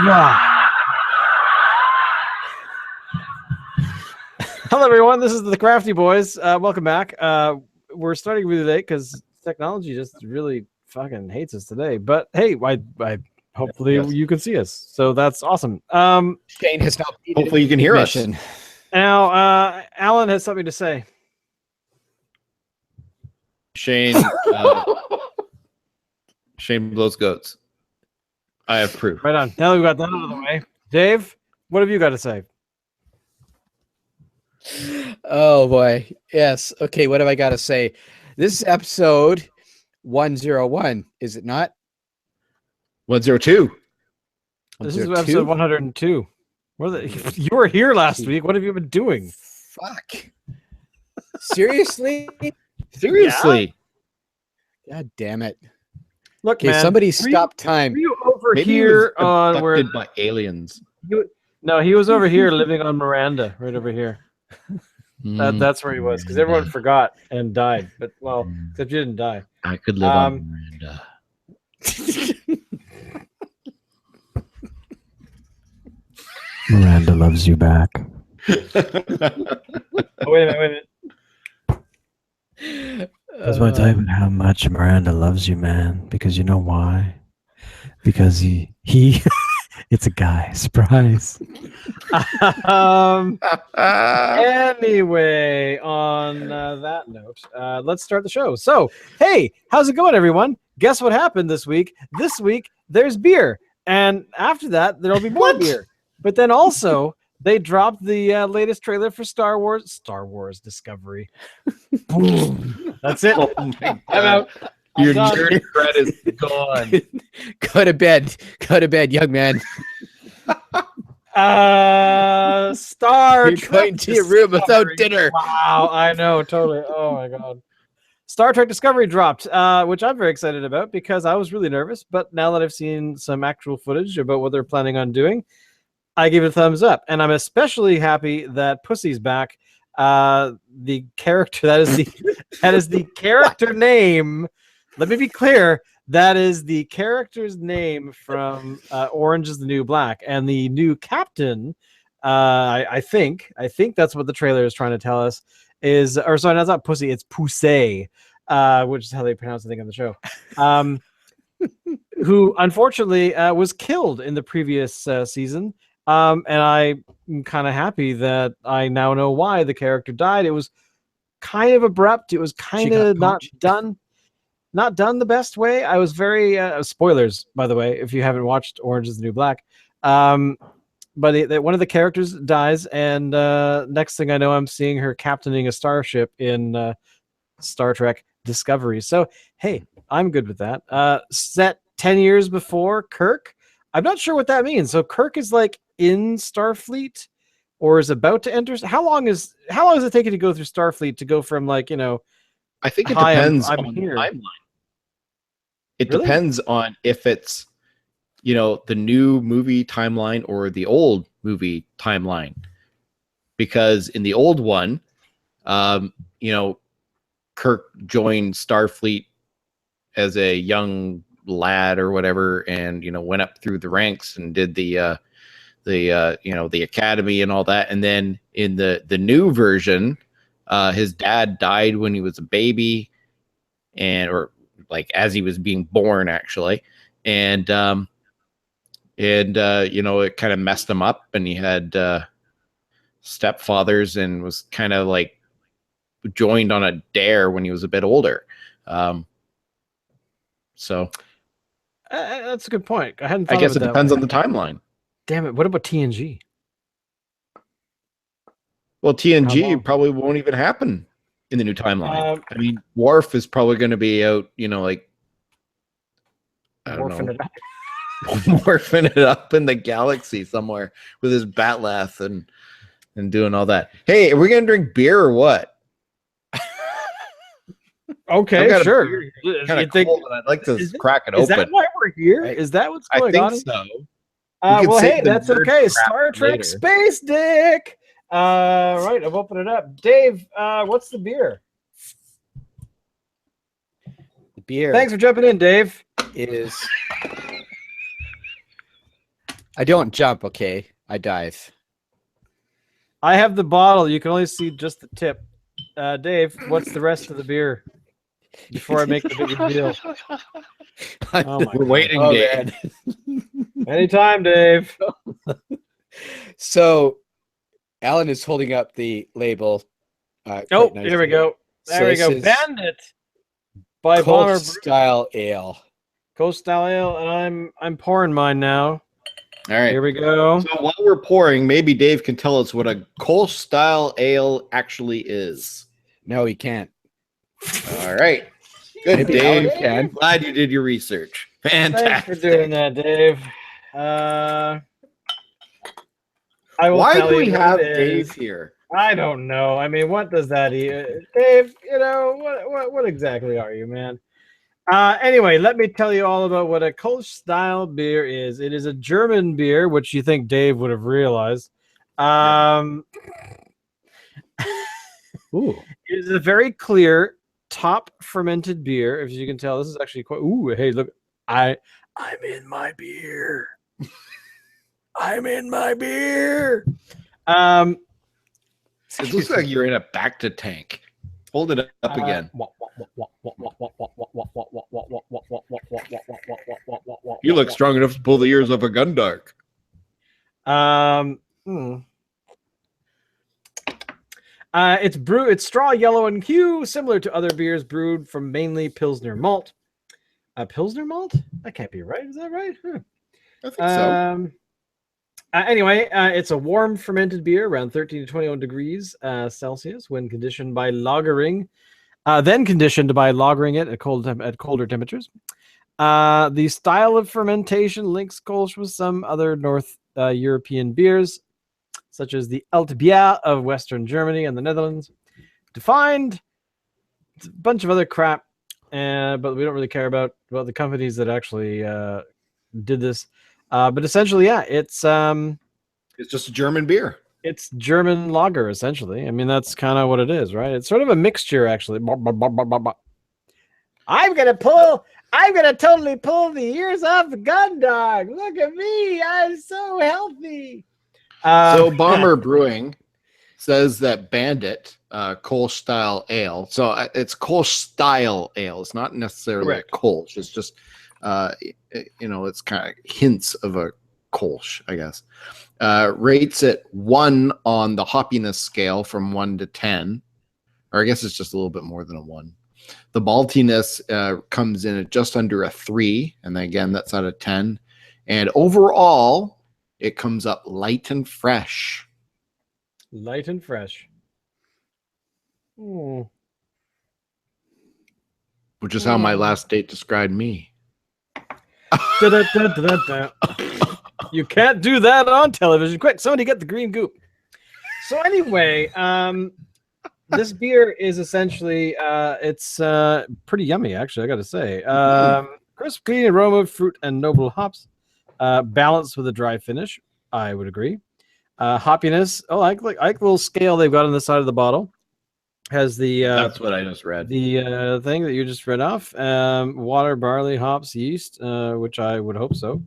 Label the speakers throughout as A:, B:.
A: Hello, everyone. This is the Crafty Boys. Welcome back. We're starting really late because technology just really fucking hates us today. But hey, I hopefully you can see us, so that's awesome.
B: Shane has not.
C: Hopefully you can hear us.
A: Now, Alan has something to say.
C: Shane blows goats. I have proof.
A: Right on. Now that we've got that out of the way, Dave, what have you got to say?
B: Oh boy. Yes. Okay. What have I got to say? This is episode 101, is it not?
C: 102.
A: This is episode 102. You were here last week. What have you been doing?
B: Fuck. Seriously?
C: Seriously.
B: Yeah? God damn it.
A: Look,
B: okay, man, somebody stop time.
A: Were you over
C: Maybe
A: here
C: he was
A: on where
C: by aliens?
A: No, he was over here living on Miranda, right over here. That's where he was, because everyone forgot and died. But well, except you didn't die.
C: I could live on Miranda.
D: Miranda loves you back.
A: Oh, wait a minute.
D: I just want to tell you how much Miranda loves you, man. Because you know why? Because he it's a guy. Surprise.
A: Anyway, on that note, let's start the show. So, hey, how's it going, everyone? Guess what happened this week? This week, there's beer. And after that, there'll be more beer. But then also, they dropped the latest trailer for Star Wars Discovery. Boom. That's it.
C: Oh my God.
A: I'm out.
C: Your nerd cred is gone.
B: Go to bed. Go to bed, young man.
A: Star
B: You're
A: Trek
B: going to your room without
A: Discovery.
B: dinner.
A: Wow, I know, totally. Oh my God. Star Trek Discovery dropped, which I'm very excited about because I was really nervous. But now that I've seen some actual footage about what they're planning on doing, I give it a thumbs up. And I'm especially happy that Pussy's back. The character that is the character name. Let me be clear. That is the character's name from Orange is the New Black, and the new captain. I think that's what the trailer is trying to tell us. Or sorry, that's not Pussy. It's Poussey, which is how they pronounce the thing on the show. Who unfortunately was killed in the previous season. And I'm kind of happy that I now know why the character died. It was kind of abrupt. It was kind of not done the best way. I was very spoilers, by the way, if you haven't watched Orange is the New Black. But one of the characters dies, and next thing I know, I'm seeing her captaining a starship in Star Trek Discovery. So hey, I'm good with that. Set 10 years before Kirk. I'm not sure what that means. So Kirk is like in Starfleet, or is about to enter. How long is it taking to go through Starfleet to go from like,
C: I think it depends
A: I'm
C: on
A: here.
C: the timeline. It
A: Really?
C: depends on if it's, the new movie timeline or the old movie timeline. Because in the old one, Kirk joined Starfleet as a young lad or whatever, and went up through the ranks and did the academy and all that. And then in the new version, his dad died when he was a baby, or like as he was being born, actually. And it kind of messed him up, and he had stepfathers and was kind of like joined on a dare when he was a bit older. So
A: that's a good point. I hadn't thought
C: I guess
A: of
C: it depends on the timeline.
A: Damn it. What about TNG?
C: Well, TNG probably won't even happen in the new timeline. I mean, Worf is probably going to be out, like, I don't know, morphing it up in the galaxy somewhere with his bat'leth and doing all that. Hey, are we going to drink beer or what?
A: Okay, sure.
C: Kind of cold, and I'd like to crack it open.
A: Is that why we're here? Is that what's going on?
C: I think so.
A: Well, hey, that's okay. Star Trek Space Dick. Right, I've opened it up. Dave, what's the beer?
B: The beer.
A: Thanks for jumping in, Dave.
B: Is I don't jump, okay? I dive.
A: I have the bottle. You can only see just the tip. Dave, what's the rest of the beer? Before I make the big reveal. Oh my
C: We're
A: God.
C: waiting,
B: Oh,
C: Dave.
B: man.
A: Anytime, Dave.
B: So, Alan is holding up the label.
A: Oh,
B: quite
A: here we
B: nicely.
A: go. There
B: So
A: we
B: this
A: go.
B: is
A: Bandit by Bomber Brewing.
B: Kolsch-style ale.
A: Kolsch-style ale, and I'm pouring mine now.
C: All right.
A: Here we go.
C: So while we're pouring, maybe Dave can tell us what a Kolsch-style ale actually is.
B: No, he can't.
C: All right. Good,
B: Maybe
C: Dave.
B: Alan can.
C: Glad you did your research.
A: Thanks
C: Fantastic.
A: for doing that, Dave. I will
C: Why
A: tell
C: do
A: you
C: we
A: what
C: have
A: it
C: Dave
A: is.
C: here?
A: I don't know. I mean, what does that Dave, what exactly are you, man? Anyway, let me tell you all about what a Kolsch-style beer is. It is a German beer, which you think Dave would have realized.
B: Ooh.
A: It is a very clear top fermented beer. If you can tell, this is actually quite. Ooh, hey, look! I'm in my beer. I'm in my beer.
C: It looks like you're in a back to tank. Hold it up again. You look strong enough to pull the ears off a gun dark.
A: It's straw yellow and hue, similar to other beers brewed from mainly Pilsner malt. Pilsner malt? That can't be right. Is that right?
C: I think so.
A: Anyway, it's a warm fermented beer, around 13 to 21 degrees Celsius, when conditioned by lagering. Then conditioned by lagering it at colder temperatures. The style of fermentation links Kolsch with some other North European beers, such as the Altbier of Western Germany and the Netherlands. Defined, a bunch of other crap, but we don't really care about the companies that actually did this. But essentially, yeah, it's
C: just a German beer.
A: It's German lager, essentially. I mean, that's kind of what it is, right? It's sort of a mixture, actually. I'm gonna totally pull the ears off the gun dog. Look at me, I'm so healthy.
C: So Bomber Brewing says that Bandit Kolsch-style ale. So it's Kolsch-style ale. It's not necessarily a Kolsch. It's just it's kind of hints of a Kolsch, I guess. Rates it 1 on the hoppiness scale from 1 to 10, or I guess it's just a little bit more than a 1. The maltiness comes in at just under a 3, and then again that's out of 10. And overall, it comes up light and fresh.
A: Light and fresh.
C: Which is how my last date described me.
A: You can't do that on television. Quick, somebody get the green goop. So anyway, this beer is essentially it's pretty yummy, actually, I gotta say. Crisp, clean aroma of fruit and noble hops, balanced with a dry finish. I would agree. Hoppiness. Oh, I like the little scale they've got on the side of the bottle. Has the
C: that's what I just read.
A: The thing that you just read off. Water, barley, hops, yeast, which I would hope so.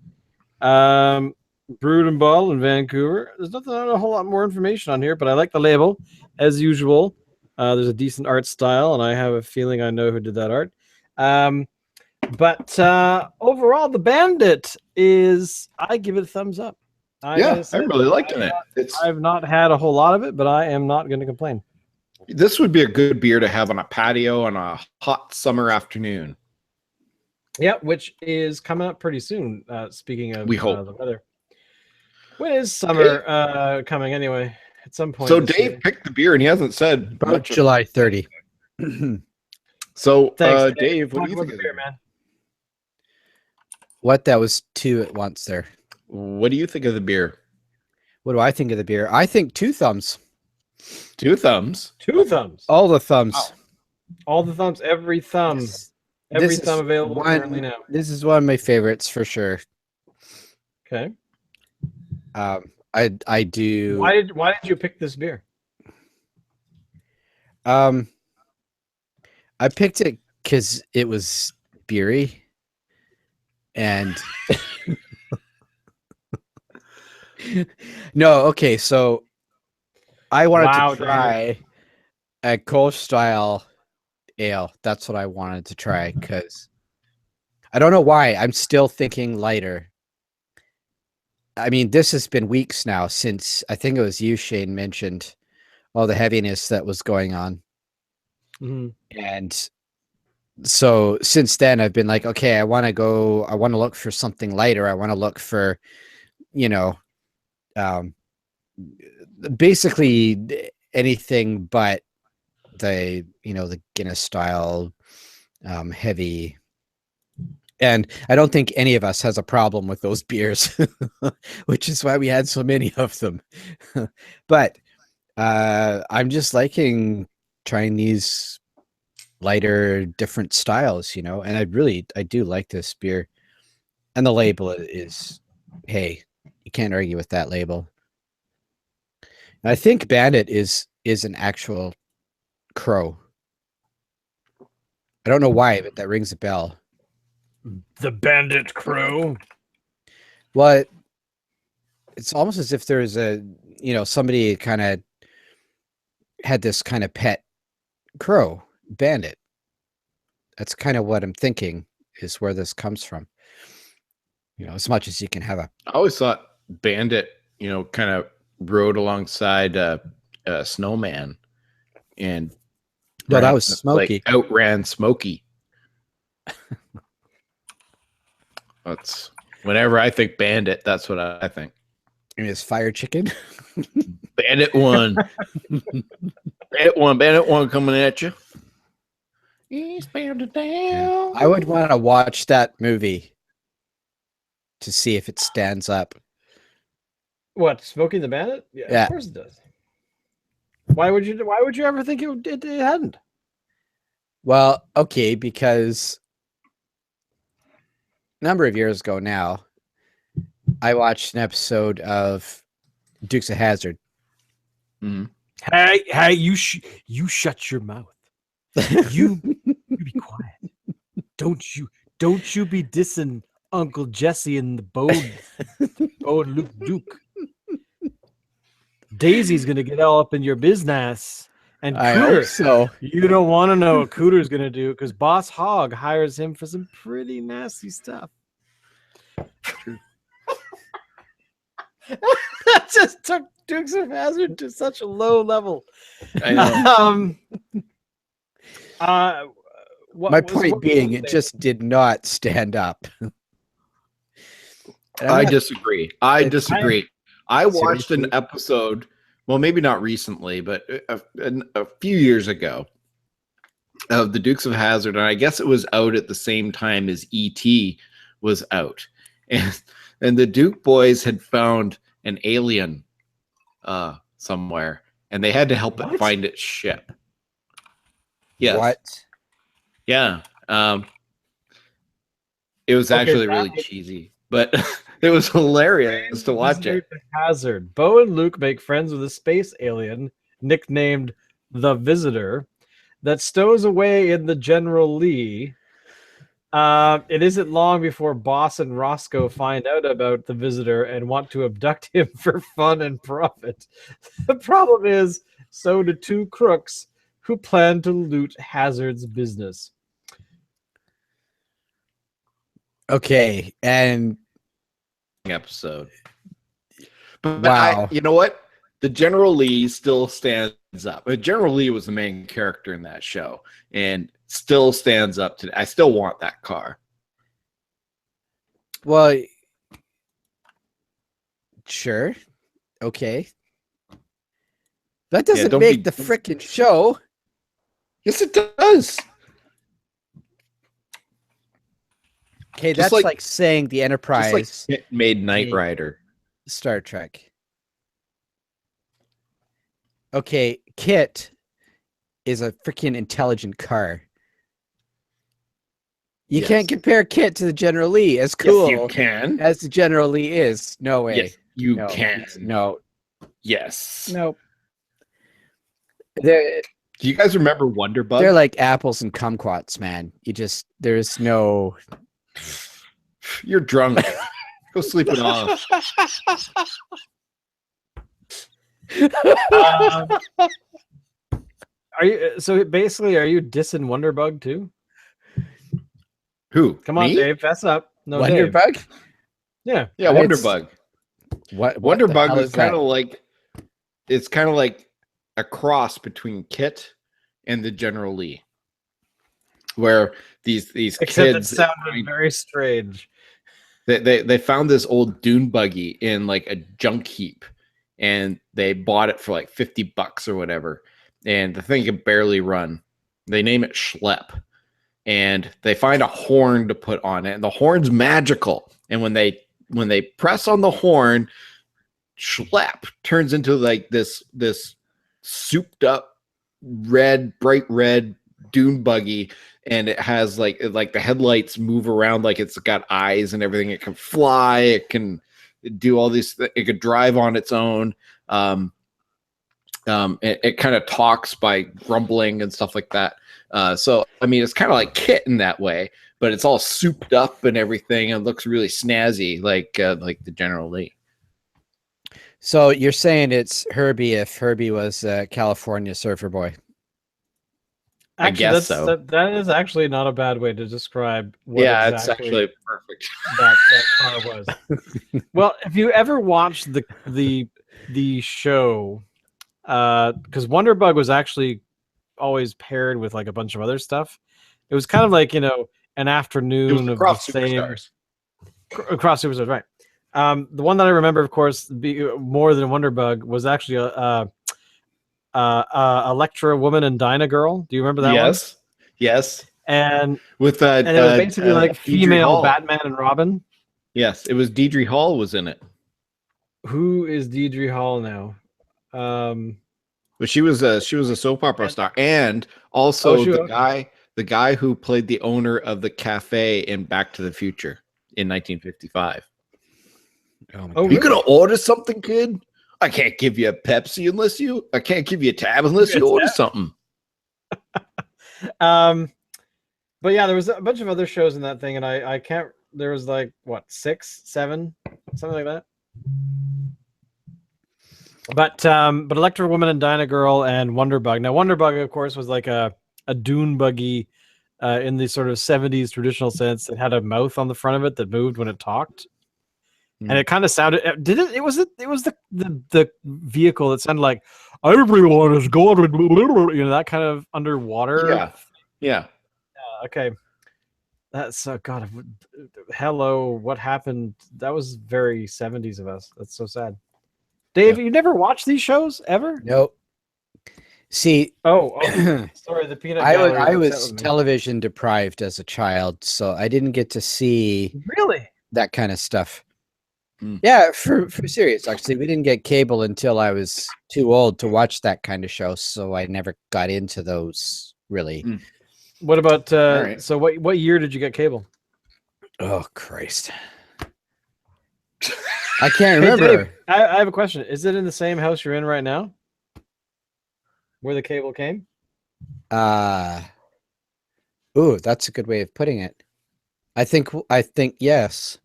A: Brewed and bottled in Vancouver. There's not a whole lot more information on here, but I like the label as usual. There's a decent art style, and I have a feeling I know who did that art. But overall, the Bandit I give it a thumbs up.
C: I'm really liking it.
A: I've not had a whole lot of it, but I am not going to complain.
C: This would be a good beer to have on a patio on a hot summer afternoon.
A: Yeah, which is coming up pretty soon. Speaking of
C: we hope.
A: The weather. When is summer coming anyway? At some point.
C: So Dave picked the beer and he hasn't said
B: about July 30.
C: So
A: Thanks,
C: Dave, what do you think of
A: the beer, man?
B: What? That was 2 at once there.
C: What do you think of the beer?
B: What do I think of the beer? I think 2 thumbs.
C: 2 thumbs.
A: 2 thumbs.
B: All the thumbs.
A: Wow. All the thumbs. Every thumb.
B: Yes.
A: Every thumb available currently now.
B: This is one of my favorites for sure.
A: Okay.
B: I do.
A: Why did you pick this beer?
B: I picked it because it was beery, and No, okay, so I wanted
A: Wow,
B: to try a kolsch-style ale. That's what I wanted to try because I don't know why. I'm still thinking lighter. I mean, this has been weeks now since I think it was you, Shane, mentioned all the heaviness that was going on. And so since then, I've been like, okay, I want to look for something lighter. I want to look for, basically anything but the Guinness style heavy. And I don't think any of us has a problem with those beers, which is why we had so many of them. But I'm just liking trying these lighter, different styles, and I do like this beer. And the label is, hey, you can't argue with that label. And I think Bandit is an actual crow. I don't know why, but that rings a bell.
A: The Bandit crew.
B: Well, it's almost as if there's somebody kind of had this kind of pet crow, Bandit. That's kind of what I'm thinking is where this comes from. As much as you can have
C: I always thought Bandit, kind of rode alongside Snowman, and
B: that was Smokey.
C: Outran Smokey. That's whenever I think Bandit, that's what I think.
B: And his fire chicken.
C: Bandit one. Bandit one coming at you. He's Bandit down.
B: I would want to watch that movie to see if it stands up.
A: What, Smoking the Bandit? Yeah, of course it does. Why would you ever think it hadn't?
B: Well, okay, because a number of years ago now, I watched an episode of Dukes of Hazzard.
A: Mm-hmm. Hey, you shut your mouth. You be quiet. Don't you be dissing Uncle Jesse and the Bode Luke Duke. Daisy's gonna get all up in your business. And
B: I
A: Cooter,
B: hope so.
A: You don't want to know what Cooter's gonna do because Boss Hogg hires him for some pretty nasty stuff. True. That just took Dukes of Hazzard to such a low level.
C: I know.
B: My point being, it just did not stand up.
C: I disagree. I watched an episode, well, maybe not recently, but a few years ago, of the Dukes of Hazzard, and I guess it was out at the same time as E.T. was out, and the Duke boys had found an alien somewhere, and they had to help it find its ship. Yes.
B: What?
C: Yeah. It was actually really cheesy, but it was hilarious to watch it.
A: Hazzard. Bo and Luke make friends with a space alien nicknamed the Visitor that stows away in the General Lee. It isn't long before Boss and Roscoe find out about the Visitor and want to abduct him for fun and profit. The problem is, so do two crooks who plan to loot Hazzard's business.
B: Okay, and
C: episode. But
B: wow.
C: You know what? The General Lee still stands up. General Lee was the main character in that show and still stands up today. I still want that car.
B: Well, sure. Okay. That doesn't make the frickin' show.
C: Yes, it does.
B: Okay, that's like saying the Enterprise
C: just like made Knight Rider.
B: Star Trek. Okay, Kit is a freaking intelligent car. You can't compare Kit to the General Lee as cool
C: you can.
B: as the General Lee is. No way.
C: Yes, you can.
B: No.
C: Yes.
B: Nope.
C: Do you guys remember Wonderbug?
B: They're like apples and kumquats, man. There's no...
C: You're drunk. Go sleep it off.
A: Are you so basically? Are you dissing Wonderbug too?
C: Who?
A: Come on,
C: Me?
A: Dave, fess up. No, Dave.
B: Wonderbug?
A: Yeah,
C: Yeah,
B: It's-
C: Wonderbug.
B: What the
C: Wonderbug
B: hell
C: is kind
B: that?
C: of like, it's kind of like a cross between Kit and the General Lee, where these
A: except
C: kids
A: it sounded very strange.
C: they found this old dune buggy in like a junk heap, and they bought it for like $50 or whatever, and the thing could barely run. They name it Schlep, and they find a horn to put on it, and the horn's magical, and when they press on the horn, Schlep turns into like this souped up bright red dune buggy, and it has like the headlights move around like it's got eyes and everything. It can fly, it can do all these, it could drive on its own. It kind of talks by grumbling and stuff like that. So I mean, it's kind of like Kit in that way, but it's all souped up and everything, and looks really snazzy, like the General Lee.
B: So you're saying it's Herbie if Herbie was a California surfer boy?
C: I
A: Actually,
C: guess so.
A: That is actually not a bad way to describe what
C: Yeah,
A: exactly
C: it's actually perfect.
A: that car was. Well, if you ever watched the show, because Wonderbug was actually always paired with like a bunch of other stuff. It was kind of like, you know, an afternoon of
C: Across
A: the same
C: Superstars.
A: across Superstars, right? The one that I remember, of course, more than Wonderbug was actually Electra woman and Dyna girl. Do you remember that one?
C: Yes.
A: And
C: With
A: it was basically like
C: Deidre
A: female
C: Hall.
A: Batman and Robin.
C: Yes, it was Deidre Hall was in it.
A: Who is Deidre Hall now?
C: But she was a soap opera star, and also the guy who played the owner of the cafe in Back to the Future in 1955.
A: Oh,
C: You gonna order something, kid? I can't give you a Pepsi I can't give you a tab unless you order something.
A: But yeah, there was a bunch of other shows in that thing, and I can't. There was like what 6, 7, something like that. But Electra Woman and Dyna Girl and Wonderbug. Now Wonderbug, of course, was like a dune buggy in the sort of 70s traditional sense. It had a mouth on the front of it that moved when it talked. And it kind of sounded. It was the vehicle that sounded like I really want to go, you know, that kind of underwater.
C: Yeah.
A: Okay. That's God. Hello. What happened? That was very 70s of us. That's so sad. Dave, you never watched these shows ever?
B: Nope. See,
A: sorry. The peanut.
B: I was television deprived as a child, so I didn't get to see
A: really
B: that kind of stuff. Yeah, for serious. Actually, we didn't get cable until I was too old to watch that kind of show, so I never got into those really.
A: What about
C: right.
A: So what year did you get cable?
B: Oh Christ. I can't remember.
A: Hey, Dave, I have a question. Is it in the same house you're in right now? Where the cable came?
B: Ooh, that's a good way of putting it. I think yes.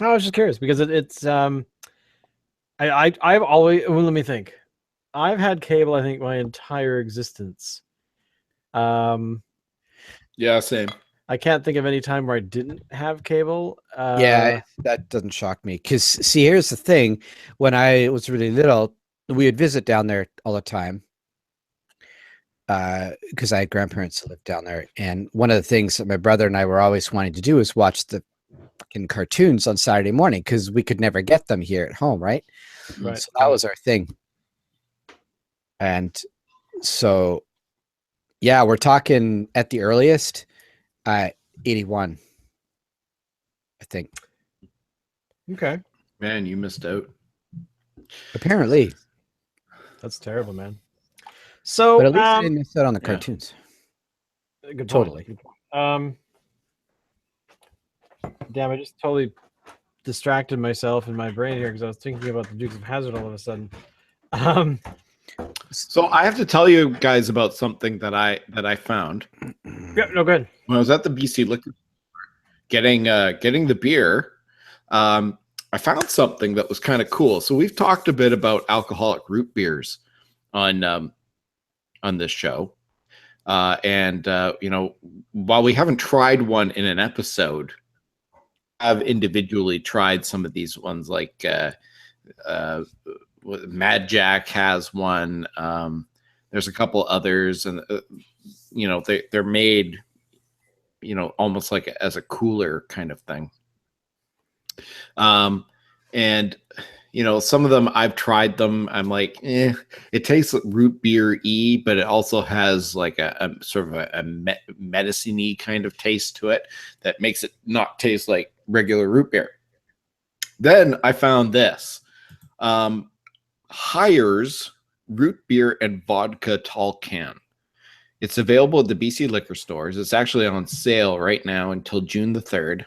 A: I was just curious because it's I've always, well, let me think. I've had cable, I think, my entire existence.
C: Yeah, same.
A: I can't think of any time where I didn't have cable.
B: Yeah, that doesn't shock me. Because, see, here's the thing. When I was really little, we would visit down there all the time. Because I had grandparents who lived down there. And one of the things that my brother and I were always wanting to do is watch the fucking cartoons on Saturday morning because we could never get them here at home, right?
A: Right.
B: So that was our thing. And so, yeah, we're talking at the earliest, 81, I think.
A: Okay.
C: Man, you missed out.
B: Apparently.
A: That's terrible, man. So,
B: but at least I didn't miss out on the cartoons.
A: Good point.
B: Totally.
A: Good point. Damn, I just totally distracted myself in my brain here because I was thinking about the Dukes of Hazzard all of a sudden.
C: So I have to tell you guys about something that I found.
A: Yeah, no good.
C: When I was at the BC Liquor Store getting the beer, I I found something that was kind of cool. So we've talked a bit about alcoholic root beers on this show. You know, while we haven't tried one in an episode, I've individually tried some of these ones, like Mad Jack has one. There's a couple others, and you know, they're made, you know, almost like as a cooler kind of thing. And you know, some of them I've tried them. I'm like, it tastes like root beer-y, but it also has like a sort of a medicine-y kind of taste to it that makes it not taste like regular root beer. Then I found this. Hires root beer and vodka tall can. It's available at the BC liquor stores. It's actually on sale right now until June the 3rd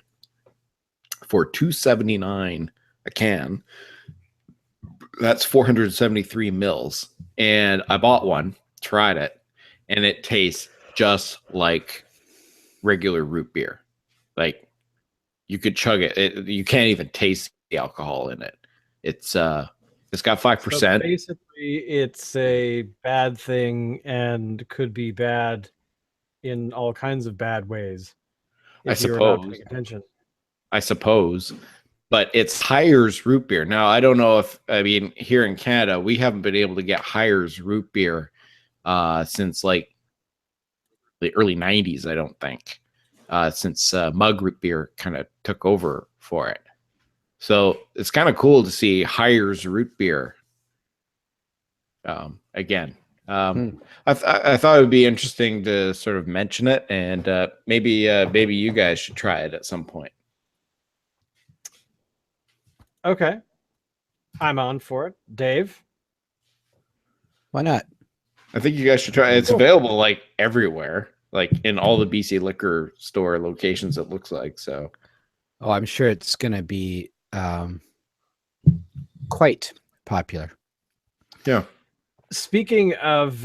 C: for $2.79 a can. That's 473 mils. And I bought one, tried it, and it tastes just like regular root beer. Like, you could chug it. You can't even taste the alcohol in it. It's got 5%.
A: So basically, it's a bad thing and could be bad in all kinds of bad ways.
C: I
A: If you're not
C: suppose.
A: paying attention.
C: I suppose. But it's Hires root beer. Now, I don't know if, I mean, here in Canada, we haven't been able to get Hires root beer since like the early 90s, I don't think, since mug root beer kind of took over for it. So it's kind of cool to see Hires root beer again. I thought it would be interesting to sort of mention it, and maybe you guys should try it at some point.
A: Okay. I'm on for it. Dave?
B: Why not?
C: I think you guys should try it. It's available like everywhere, like in all the BC liquor store locations, it looks like. So,
B: Oh, I'm sure it's going to be quite popular.
C: yeah.
A: Speaking of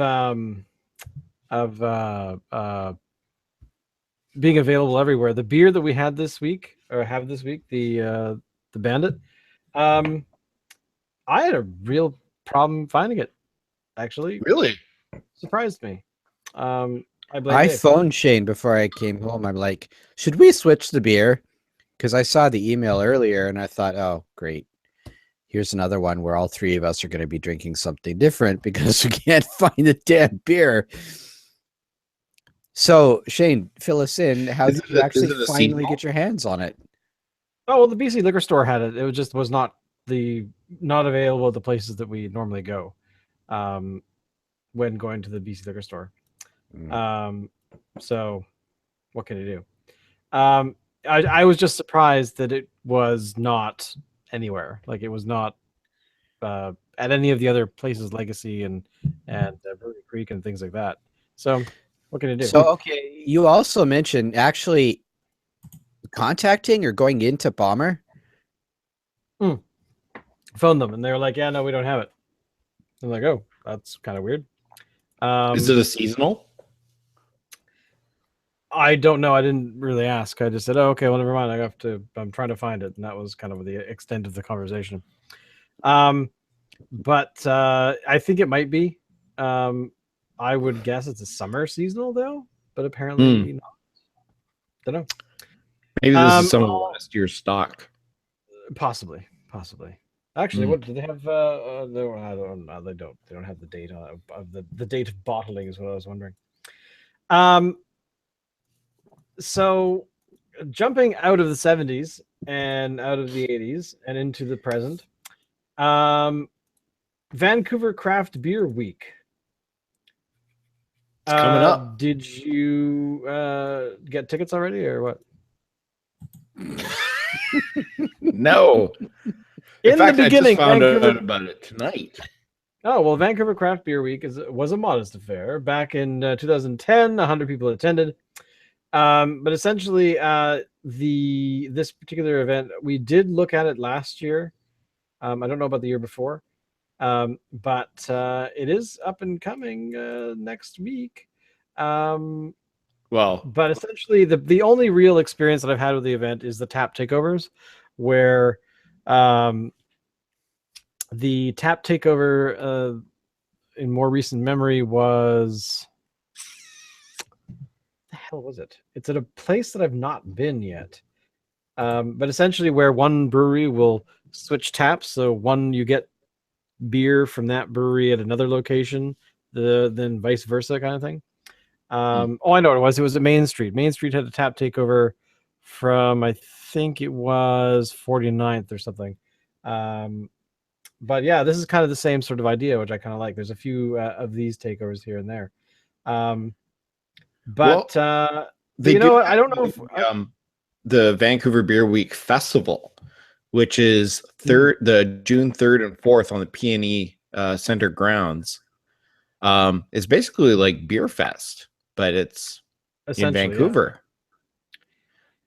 A: being available everywhere, the beer that we had this week, or have this week, the Bandit, I had a real problem finding it. Actually,
C: Really?
A: surprised me. I blame
B: I
A: Dave.
B: phoned Shane before I came home. I'm like, should we switch the beer? Because I saw the email earlier and I thought, oh, great. Here's another one where all three of us are going to be drinking something different because we can't find the damn beer. So, Shane, fill us in. How did you actually finally get your hands on it?
A: Oh, well, the BC liquor store had it. It was not available at the places that we normally go when going to the BC liquor store. So what can I do? I was just surprised that it was not anywhere. Like, it was not at any of the other places, Legacy and Brewery Creek and things like that. So what can I do?
B: So, okay, you also mentioned actually contacting or going into Bomber.
A: Phoned them and they were like, yeah, no, we don't have it. I'm like, oh, that's kind of weird.
C: Is it a seasonal?
A: I don't know. I didn't really ask. I just said, oh, okay, well, never mind. I'm trying to find it. And that was kind of the extent of the conversation. But I think it might be. I would guess it's a summer seasonal though, but apparently not. Don't know.
C: Maybe this is some of last year's stock.
A: Possibly. Actually, what do they have? I don't know. They don't have the date of the date of bottling is what I was wondering. So jumping out of the 70s and out of the 80s and into the present, Vancouver Craft Beer Week.
C: It's coming up.
A: Did you get tickets already or what?
C: No.
A: In
C: fact,
A: the beginning,
C: I just found
A: Vancouver...
C: out about it tonight.
A: Oh, well, Vancouver Craft Beer Week was a modest affair. Back in 2010, 100 people attended. But essentially, this particular event, we did look at it last year. I don't know about the year before. But it is up and coming next week. But essentially, the only real experience that I've had with the event is the tap takeovers, where The tap takeover in more recent memory was, the hell was it? It's at a place that I've not been yet. But essentially where one brewery will switch taps, so one you get beer from that brewery at another location, then vice versa kind of thing. Oh, I know what it was. It was at Main Street. Main Street had a tap takeover from, I think it was 49th or something. But yeah, this is kind of the same sort of idea, which I kind of like. There's a few of these takeovers here and there. But you know what? I don't know if
C: the Vancouver Beer Week Festival, which is the June 3rd and 4th on the PNE Center grounds, is basically like Beer Fest, but it's in Vancouver.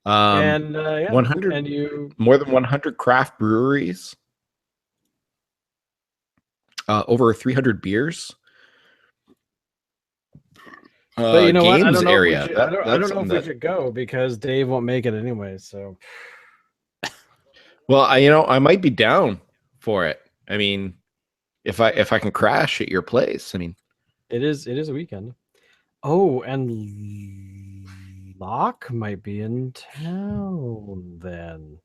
A: Yeah.
C: 100
A: and
C: more than 100 craft breweries, over 300 beers.
A: But you know what? I don't know
C: area.
A: If I don't know if we should go because Dave won't make it anyway. So,
C: well, I might be down for it. I mean, if I can crash at your place, I mean,
A: it is a weekend. Oh, and Locke might be in town then.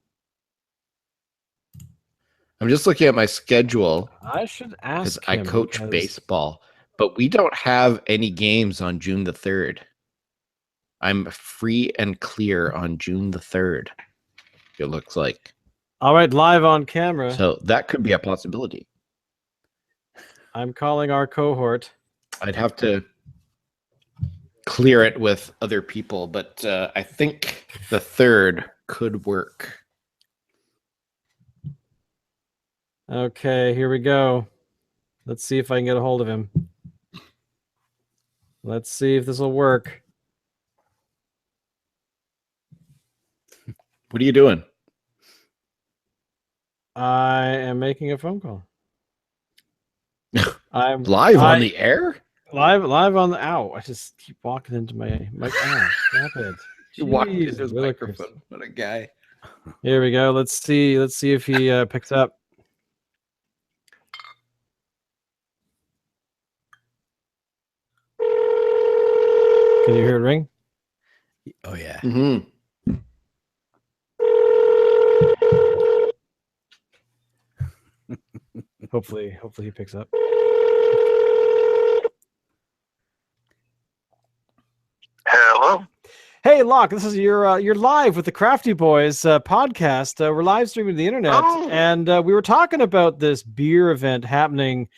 C: I'm just looking at my schedule.
A: I should ask
C: because I coach baseball, but we don't have any games on June the 3rd. I'm free and clear on June the 3rd. It looks like.
A: All right, live on camera.
C: So that could be a possibility.
A: I'm calling our cohort.
C: I'd have to clear it with other people, but I think the 3rd could work.
A: Okay, here we go. Let's see if I can get a hold of him. Let's see if this will work.
C: What are you doing?
A: I am making a phone call. I'm
C: live on the air?
A: Live on the I just keep walking into my stop it.
C: You walked into his microphone. What a guy.
A: Here we go. Let's see if he picks up. Can you hear it ring?
B: Oh yeah.
C: Mm-hmm.
A: Hopefully he picks up.
E: Hello.
A: Hey, Locke, this is you're live with the Crafty Boys podcast. We're live streaming to the internet, and we were talking about this beer event happening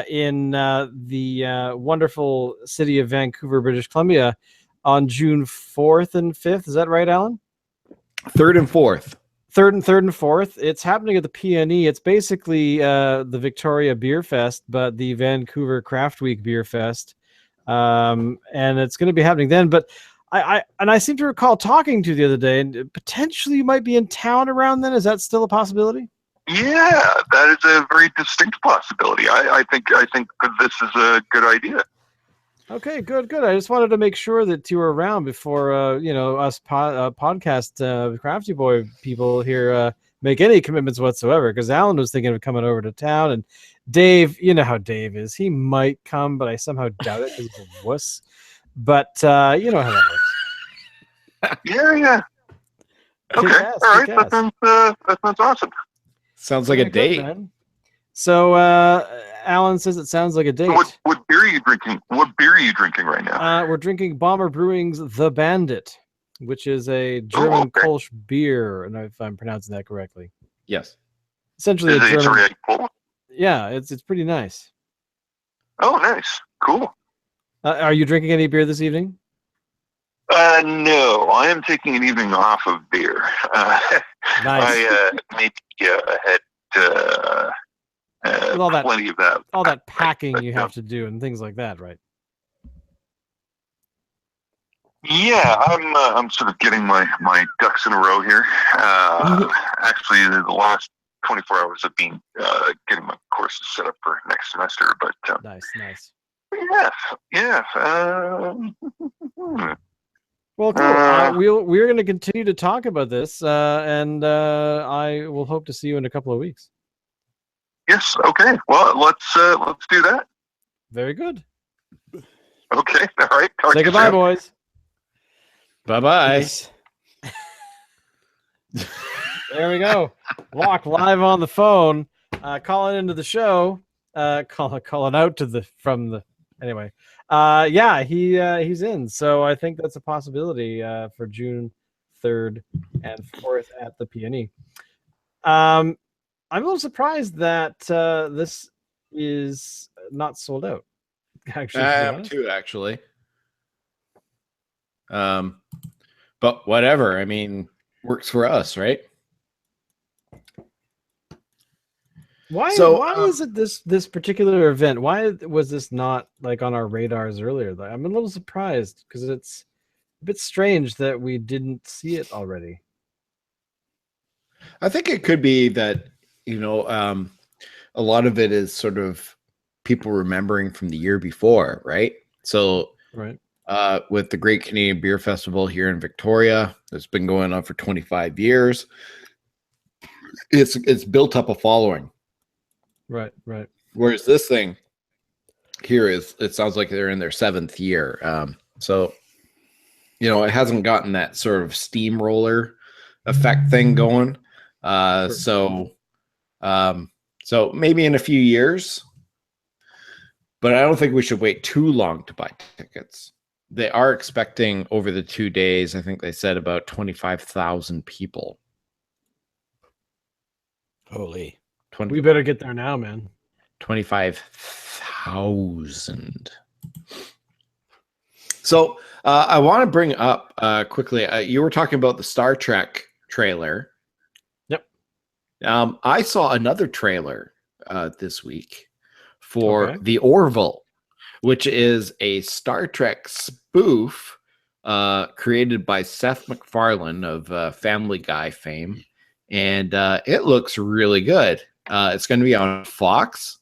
A: in the wonderful city of Vancouver, British Columbia, on June 4th and 5th. Is that right, Alan?
C: 3rd and 4th.
A: 3rd and 4th. It's happening at the PNE. It's basically the Victoria Beer Fest, but the Vancouver Craft Week Beer Fest. And it's going to be happening then. But I seem to recall talking to you the other day, and potentially you might be in town around then. Is that still a possibility?
E: Yeah, that is a very distinct possibility. I think this is a good idea.
A: Okay, good. I just wanted to make sure that you were around before us podcast Crafty Boy people here make any commitments whatsoever. Because Alan was thinking of coming over to town, and Dave, you know how Dave is. He might come, but I somehow doubt it because he's a wuss. But you know how that works.
E: Yeah. Okay, all right. That sounds awesome.
C: Sounds like a date.
A: Man. So Alan says it sounds like a date.
E: What beer are you drinking? What beer are you drinking right now?
A: We're drinking Bomber Brewing's The Bandit, which is a German Kolsch beer, and if I'm pronouncing that correctly.
C: Yes.
A: Essentially
E: is
A: a German.
E: Yeah,
A: it's pretty nice.
E: Oh, nice. Cool.
A: Are you drinking any beer this evening?
E: No, I am taking an evening off of beer.
A: Nice.
E: I maybe had
A: all that,
E: plenty of that.
A: All that packing you have to do and things like that, right?
E: Yeah, I'm sort of getting my ducks in a row here. Actually, the last 24 hours have been getting my courses set up for next semester. But
A: nice.
E: Yeah.
A: Well, cool. We're going to continue to talk about this, and I will hope to see you in a couple of weeks.
E: Yes. Okay. Well, let's do that.
A: Very good.
E: Okay. All right. Talk
A: Say
E: to you
A: goodbye,
E: soon.
A: boys.
C: Bye-bye.
A: There we go. Locke live on the phone, calling into the show, calling out anyway. Yeah, he's in. So I think that's a possibility for June 3rd and 4th at the PNE. I'm a little surprised that this is not sold out. Actually,
C: I am too, actually. But whatever. I mean, works for us, right?
A: Why is it this particular event? Why was this not like on our radars earlier? I'm a little surprised because it's a bit strange that we didn't see it already.
C: I think it could be that, a lot of it is sort of people remembering from the year before, right? So
A: right.
C: With the Great Canadian Beer Festival here in Victoria, it's been going on for 25 years. It's built up a following.
A: Right.
C: Whereas this thing here it sounds like they're in their 7th year. So, it hasn't gotten that sort of steamroller effect thing going. So maybe in a few years, but I don't think we should wait too long to buy tickets. They are expecting over the 2 days, I think they said about 25,000 people.
B: Holy.
A: We better get there now, man.
C: 25,000. So I want to bring up quickly, you were talking about the Star Trek trailer.
A: Yep.
C: I saw another trailer this week for the Orville, which is a Star Trek spoof created by Seth MacFarlane of Family Guy fame. And it looks really good. It's going to be on Fox.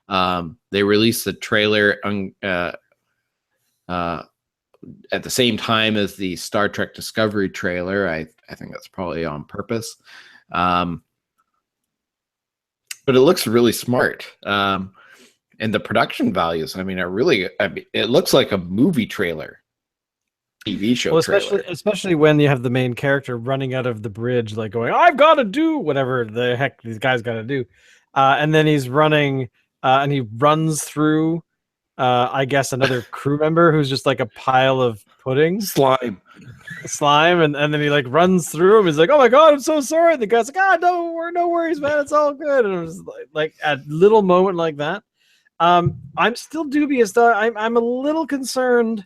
C: They released the trailer at the same time as the Star Trek Discovery trailer. I think that's probably on purpose. But it looks really smart. And the production values, it looks like a movie trailer. TV show
A: especially when you have the main character running out of the bridge, like going, I've got to do whatever the heck these guys got to do. And then he's running and he runs through, I guess, another crew member who's just like a pile of pudding.
C: Slime.
A: And then he like runs through him. He's like, oh my God, I'm so sorry. The guy's like, no worries, man. It's all good. And it was like a little moment like that. I'm still dubious though. I'm a little concerned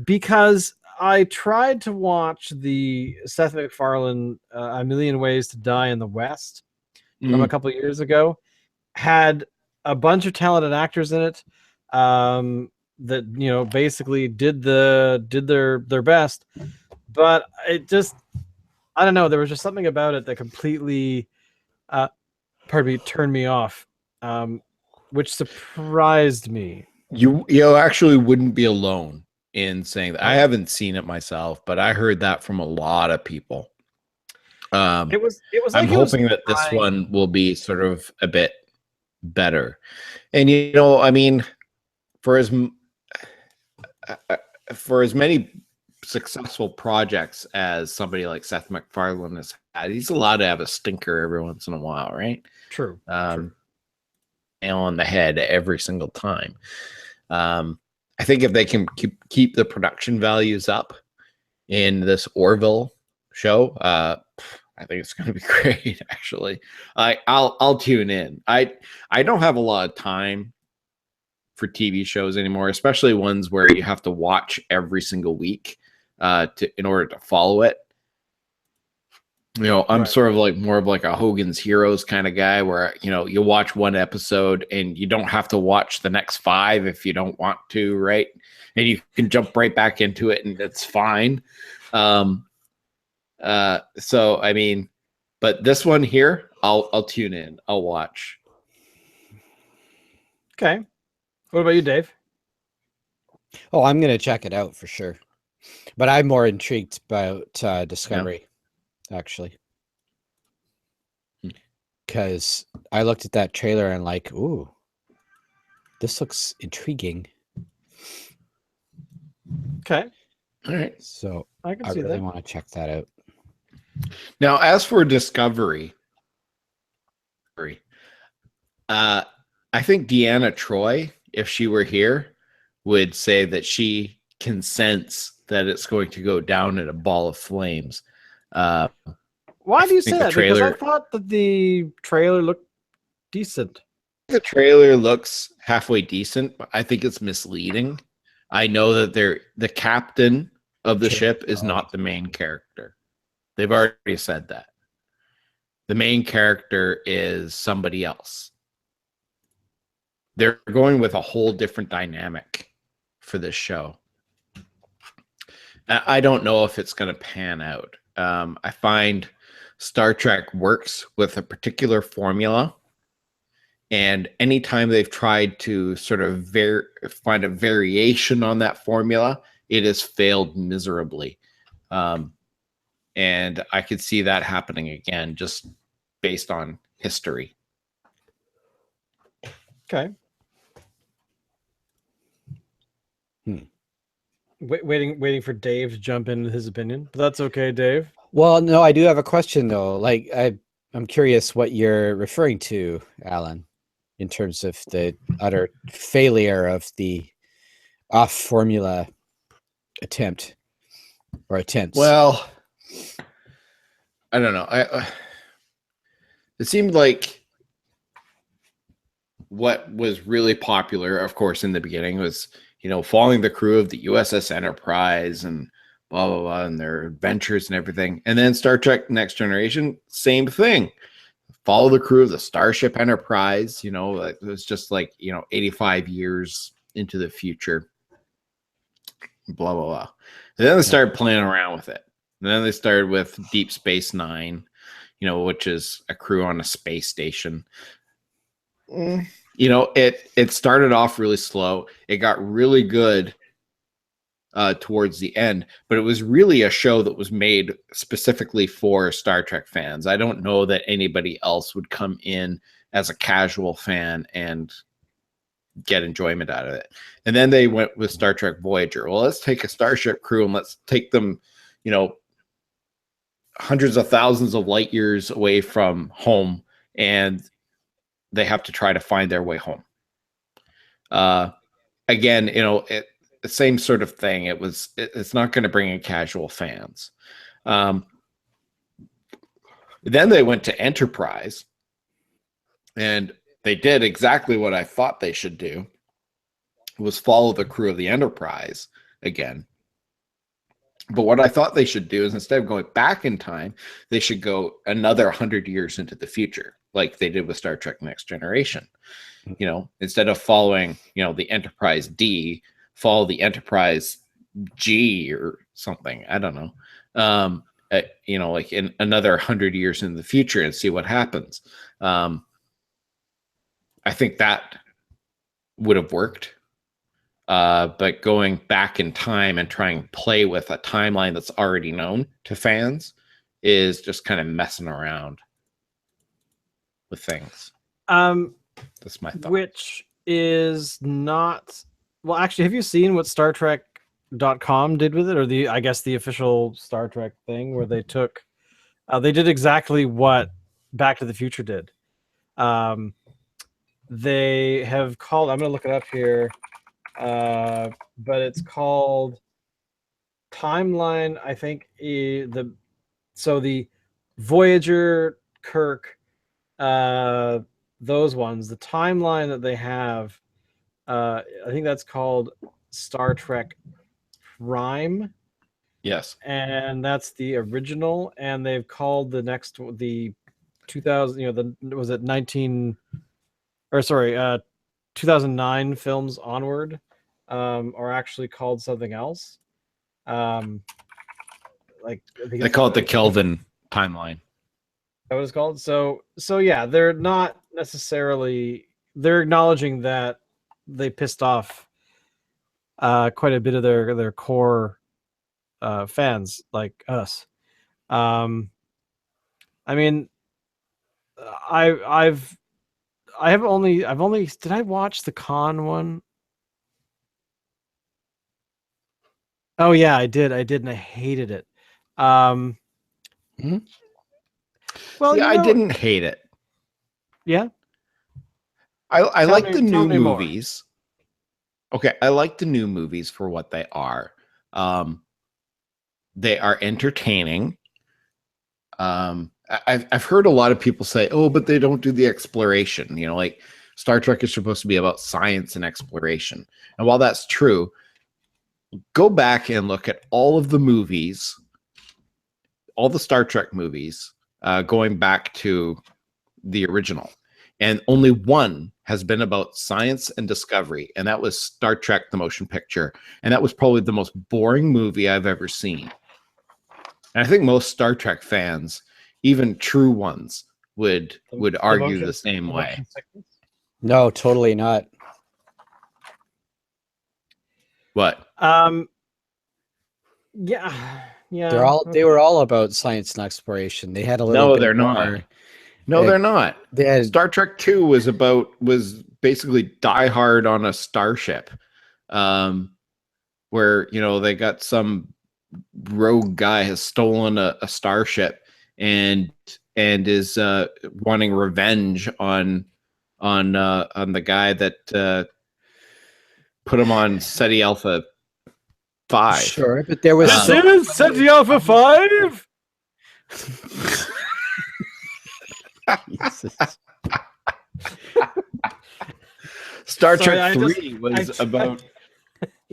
A: because I tried to watch the Seth MacFarlane A Million Ways to Die in the West from a couple of years ago. Had a bunch of talented actors in it that basically did their best, but it just, I don't know, there was just something about it that completely turned me off, which surprised me.
C: You actually wouldn't be alone in saying that. I haven't seen it myself, but I heard that from a lot of people.
A: It was
C: I'm hoping that this one will be sort of a bit better. And for as many successful projects as somebody like Seth MacFarlane has had, he's allowed to have a stinker every once in a while, right?
A: True.
C: Nail on the head every single time. I think if they can keep the production values up in this Orville show, I think it's going to be great. Actually, I'll tune in. I don't have a lot of time for TV shows anymore, especially ones where you have to watch every single week in order to follow it. I'm sort of like more of like a Hogan's Heroes kind of guy where, you watch one episode and you don't have to watch the next 5 if you don't want to, right? And you can jump right back into it and it's fine. But this one here, I'll tune in. I'll watch.
A: Okay. What about you, Dave?
B: Oh, I'm going to check it out for sure. But I'm more intrigued about Discovery, actually. Because I looked at that trailer and like, ooh, this looks intriguing.
A: Okay.
C: All right.
B: So
A: I can
B: I
A: see
B: really
A: that.
B: want to check that out.
C: Now, as for Discovery, I think Deanna Troy, if she were here, would say that she can sense that it's going to go down in a ball of flames.
A: Why do you say
C: think the
A: that? Because I
C: trailer-
A: thought that the trailer looked decent.
C: The trailer looks halfway decent, but I think it's misleading. I know that the captain of the ship is not the main character. They've already said that. The main character is somebody else. They're going with a whole different dynamic for this show. I don't know if it's going to pan out. I find Star Trek works with a particular formula, and anytime they've tried to sort of find a variation on that formula, it has failed miserably. And I could see that happening again, just based on history.
A: Okay. Waiting for Dave to jump in with his opinion, but that's okay, Dave.
B: Well, no, I do have a question though. Like, I'm curious what you're referring to, Alan, in terms of the utter failure of the off formula attempt or attempts.
C: Well, I don't know. It seemed like what was really popular, of course, in the beginning was, following the crew of the USS Enterprise and blah, blah, blah, and their adventures and everything. And then Star Trek Next Generation, same thing. Follow the crew of the Starship Enterprise, it was just like, 85 years into the future. Blah, blah, blah. And then they started playing around with it. And then they started with Deep Space Nine, which is a crew on a space station. It started off really slow. It got really good towards the end, but it was really a show that was made specifically for Star Trek fans. I don't know that anybody else would come in as a casual fan and get enjoyment out of it. And then they went with Star Trek Voyager. Well, let's take a Starship crew and let's take them, hundreds of thousands of light years away from home, and they have to try to find their way home. Again, the same sort of thing. It's not going to bring in casual fans. Then they went to Enterprise, and they did exactly what I thought they should do, was follow the crew of the Enterprise again. But what I thought they should do is, instead of going back in time, they should go another 100 years into the future, like they did with Star Trek Next Generation. Instead of following, the Enterprise D, follow the Enterprise G or something. I don't know. Like in another 100 years in the future and see what happens. I think that would have worked. But going back in time and trying to play with a timeline that's already known to fans is just kind of messing around with things. That's my thought.
A: Which is not... Well, actually, have you seen what Star Trek.com did with it, or the official Star Trek thing, where they took... they did exactly what Back to the Future did. They have called... I'm going to look it up here. But it's called Timeline, I think. The Voyager, Kirk, those ones, the timeline that they have, I think that's called Star Trek Prime.
C: Yes.
A: And that's the original, and they've called the next, the 2000, was it 2009 films onward, are actually called something else.
C: They call it the Kelvin timeline.
A: That what it's called. So yeah, they're not necessarily, they're acknowledging that they pissed off quite a bit of their core fans like us. I mean, I've only did I watch the con one? Oh yeah, I did, and I hated it. Well,
C: See, I didn't hate it.
A: Yeah,
C: I like the new
A: more.
C: movies. Okay, I like the new movies for what they are. They are entertaining. I've heard a lot of people say, "Oh, but they don't do the exploration." You know, like Star Trek is supposed to be about science and exploration. And while that's true, go back and look at all of the movies, all the Star Trek movies, going back to the original. And only one has been about science and discovery, and that was Star Trek: The Motion Picture. And that was probably the most boring movie I've ever seen. And I think most Star Trek fans, even true ones, would argue the same way.
B: No, totally not.
C: What?
A: Yeah.
B: They were all about science and exploration. They had a little.
C: No, they're not. No, they're not. Star Trek 2 was basically Die Hard on a starship, where they got some rogue guy has stolen a starship and is wanting revenge on the guy that put him on SETI Alpha 5.
B: Sure, but there was
A: this is SETI Alpha 5.
C: Star Trek 3 was about.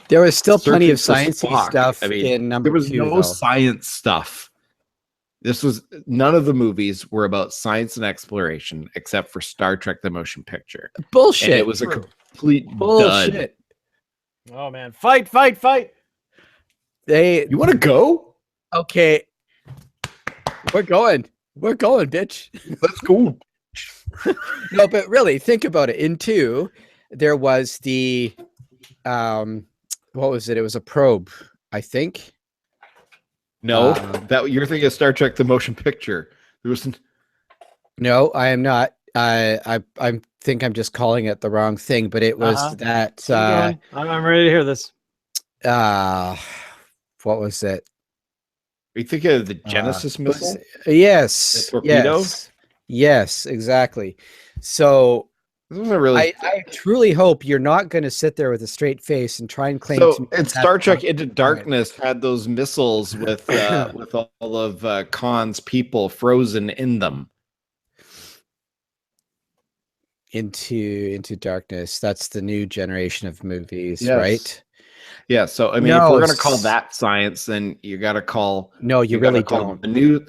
B: There was still plenty of sciencey stuff in number 2.
C: There was no science stuff. None of the movies were about science and exploration except for Star Trek: The Motion Picture.
B: Bullshit.
C: And it was a complete
B: bullshit.
C: dud.
A: Oh man, fight!
C: You want to go?
B: Okay, we're going, bitch.
C: Let's go.
B: No, but really, think about it. In 2, there was the what was it? It was a probe, I think.
C: No, that you're thinking of Star Trek: The Motion Picture. There was
B: no, I am not. I think I'm just calling it the wrong thing, but it was that.
A: I'm ready to hear this.
B: What was it?
C: Are you thinking of the Genesis missile?
B: Yes.
C: The torpedo?
B: Yes, exactly. So
C: really.
B: I truly hope you're not going to sit there with a straight face and try and claim.
C: So it's Star Trek Into Darkness had those missiles with all of Khan's people frozen in them.
B: Into Darkness. That's the new generation of movies, right?
C: Yeah. So I mean, if we're gonna call that science, then you got to call.
B: No, you really don't.
C: The new.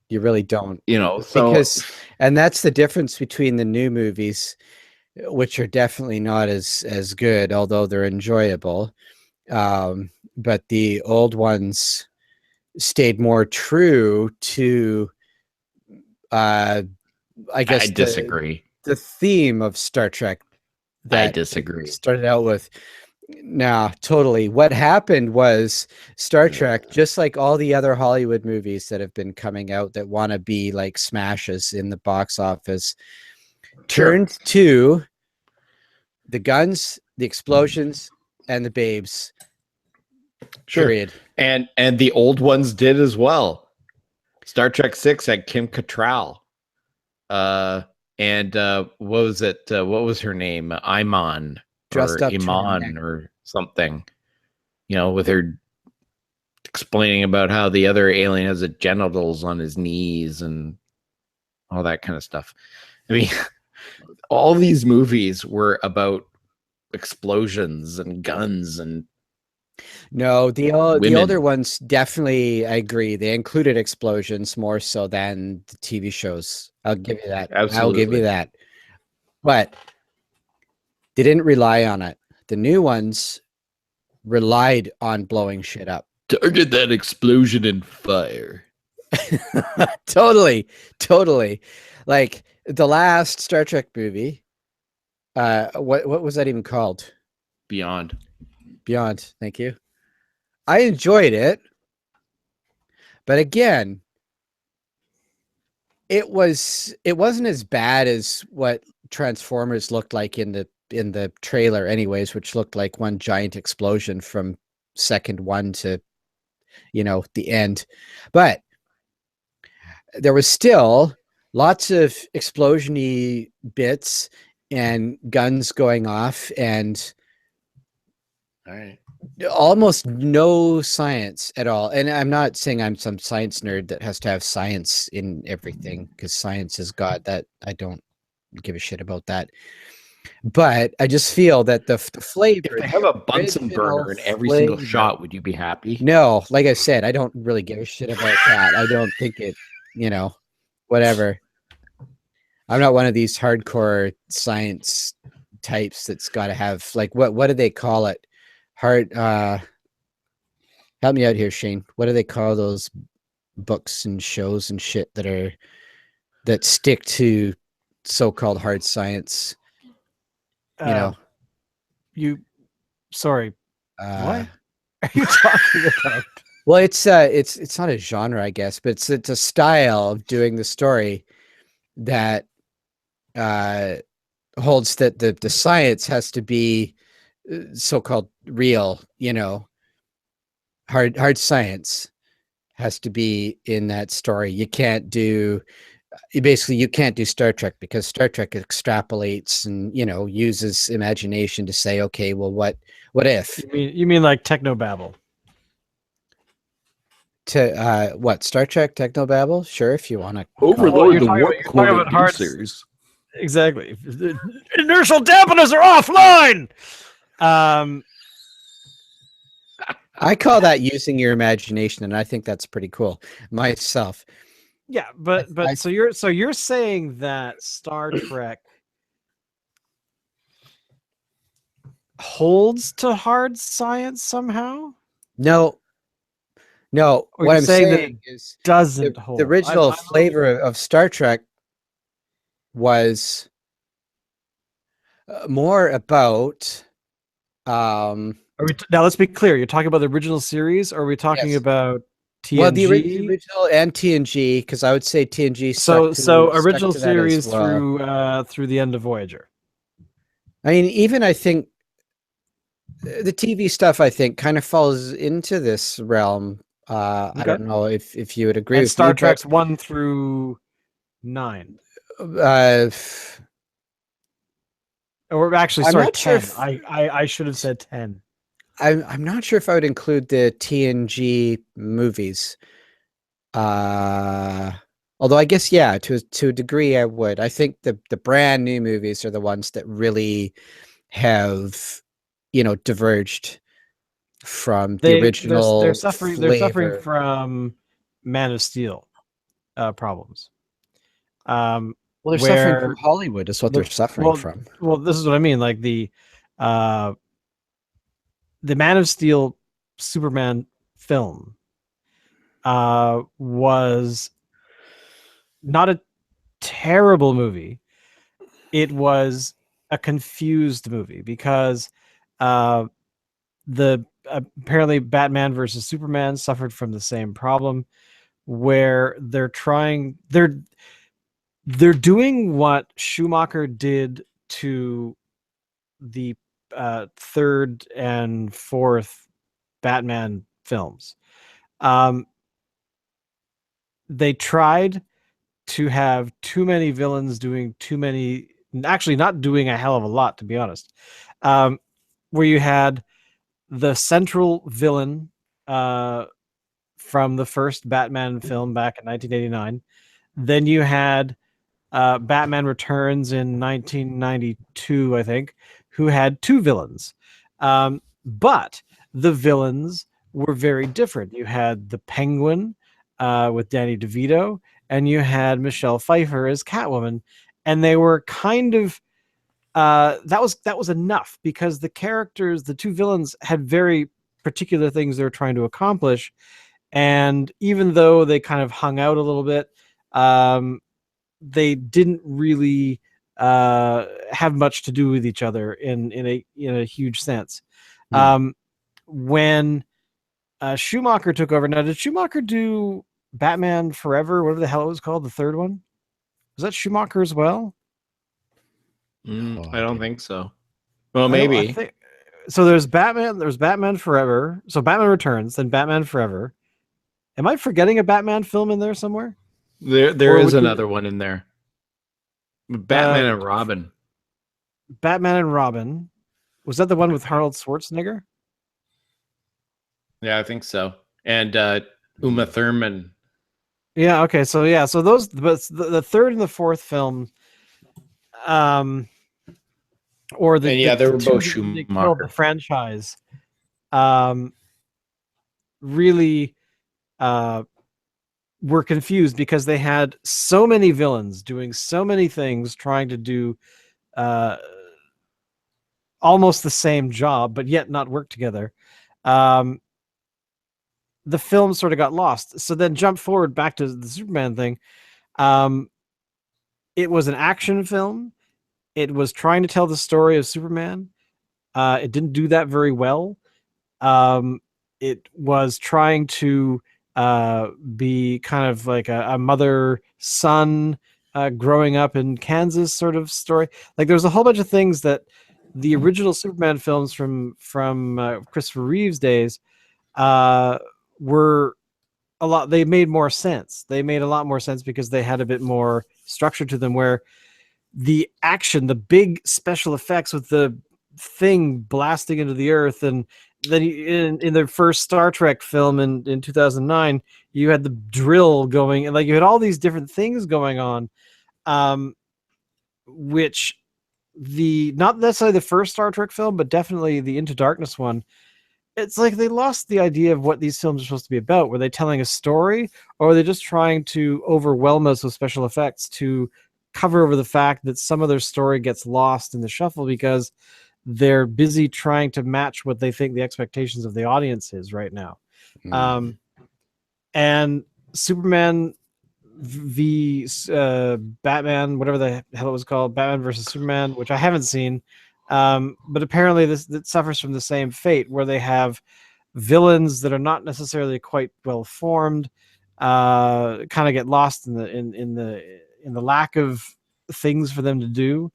B: You really don't.
C: So
B: and that's the difference between the new movies, which are definitely not as good, although they're enjoyable. But the old ones stayed more true to, I guess,
C: I disagree.
B: The theme of Star Trek.
C: I disagree.
B: Started out with. Nah, totally. What happened was Star Trek, just like all the other Hollywood movies that have been coming out that want to be like smashes in the box office, turned to the guns, the explosions, and the babes. Period.
C: And the old ones did as well. Star Trek 6 had Kim Cattrall. And what was it? What was her name? Iman.
B: Dressed up
C: Iman or something, with her explaining about how the other alien has the genitals on his knees and all that kind of stuff. I mean, all these movies were about explosions and guns and.
B: No, the older ones definitely, I agree. They included explosions more so than the TV shows. I'll give you that.
C: Absolutely.
B: I'll give you that. But they didn't rely on it. The new ones relied on blowing shit up.
C: Target that explosion and fire.
B: Totally. Like the last Star Trek movie. What was that even called?
C: Beyond.
B: Thank you. I enjoyed it. But again, it wasn't as bad as what Transformers looked like in the trailer anyways, which looked like one giant explosion from second one to the end. But there was still lots of explosion-y bits and guns going off and
C: All right.
B: almost no science at all. And I'm not saying I'm some science nerd that has to have science in everything, because science is God. That I don't give a shit about that. But I just feel that the flavor.
C: If they have a Bunsen burner in every single shot, would you be happy?
B: No, like I said, I don't really give a shit about that. I don't think it, whatever. I'm not one of these hardcore science types that's got to have, like, what do they call it? Help me out here, Shane. What do they call those books and shows and shit that stick to so-called hard science?
A: Sorry. What are you talking about?
B: Well, it's not a genre, I guess, but it's a style of doing the story that holds that the science has to be so-called real, hard science has to be in that story. You can't do Star Trek, because Star Trek extrapolates and uses imagination to say, okay, well, what if?
A: You mean like technobabble?
B: To what, Star Trek technobabble? Sure, if you want to
C: overload the warp core inducers.
A: Exactly. Inertial dampeners are offline.
B: I call that using your imagination, and I think that's pretty cool myself.
A: Yeah, but so you're saying that Star Trek holds to hard science somehow?
B: No. What I'm saying is
A: doesn't hold.
B: The original flavor of Star Trek was more about.
A: Now let's be clear. You're talking about the original series, or are we talking about TNG?
B: Well, the original and TNG, because I would say TNG.
A: So original series through the end of Voyager.
B: I mean, even I think the TV stuff, I think, kind of falls into this realm. I don't know if you would agree with
A: Star Trek's 1 through 9. Or actually, sorry, 10. I should have said 10.
B: I'm not sure if I would include the TNG movies. Although I guess, yeah, to a degree I would. I think the brand new movies are the ones that really have, diverged from the original.
A: They're suffering from Man of Steel problems.
B: Well, they're suffering from Hollywood is what they're suffering from.
A: Well, this is what I mean. Like the Man of Steel Superman film was not a terrible movie. It was a confused movie because apparently Batman versus Superman suffered from the same problem, where they're doing what Schumacher did to the third and fourth Batman films. They tried to have too many villains doing too many, actually not doing a hell of a lot, to be honest. Where you had the central villain from the first Batman film back in 1989. Then you had Batman Returns in 1992, I think, who had two villains. But the villains were very different. You had the Penguin with Danny DeVito, and you had Michelle Pfeiffer as Catwoman, and they were kind of that was enough, because the characters, the two villains, had very particular things they were trying to accomplish, and even though they kind of hung out a little bit, they didn't really have much to do with each other in a huge sense. When Schumacher took over, now did Schumacher do Batman Forever, whatever the hell it was called, the third one. Was that Schumacher as well?
C: I don't think so. Well,
A: I
C: maybe.
A: think, so there's Batman Forever. So Batman Returns, then Batman Forever. Am I forgetting a Batman film in there somewhere?
C: There is another one in there. Batman and Robin.
A: Batman and Robin. Was that the one with Arnold Schwarzenegger?
C: Yeah, I think so. And Uma Thurman.
A: Yeah. Okay. So yeah. So those, but the third and the fourth film, or the
C: they were both
A: Schumacher. The franchise, really, were confused because they had so many villains doing so many things, trying to do, almost the same job, but yet not work together. The film sort of got lost. So then jump forward back to the Superman thing. It was an action film. It was trying to tell the story of Superman. It didn't do that very well. It was trying to be kind of like a mother-son growing up in Kansas sort of story. Like there was a whole bunch of things that the original Superman films from Christopher Reeve's days were a lot. They made more sense. They made a lot more sense because they had a bit more structure to them, where the action, the big special effects with the thing blasting into the earth, and then in the first Star Trek film in 2009, you had the drill going, and like you had all these different things going on, which not necessarily the first Star Trek film, but definitely the Into Darkness one. It's like they lost the idea of what these films are supposed to be about. Were they telling a story, or were they just trying to overwhelm us with special effects to cover over the fact that some of their story gets lost in the shuffle because they're busy trying to match what they think the expectations of the audience is right now? And Superman v Batman, whatever the hell it was called, Batman versus Superman, which I haven't seen, but apparently this suffers from the same fate, where they have villains that are not necessarily quite well formed, kind of get lost in the lack of things for them to do.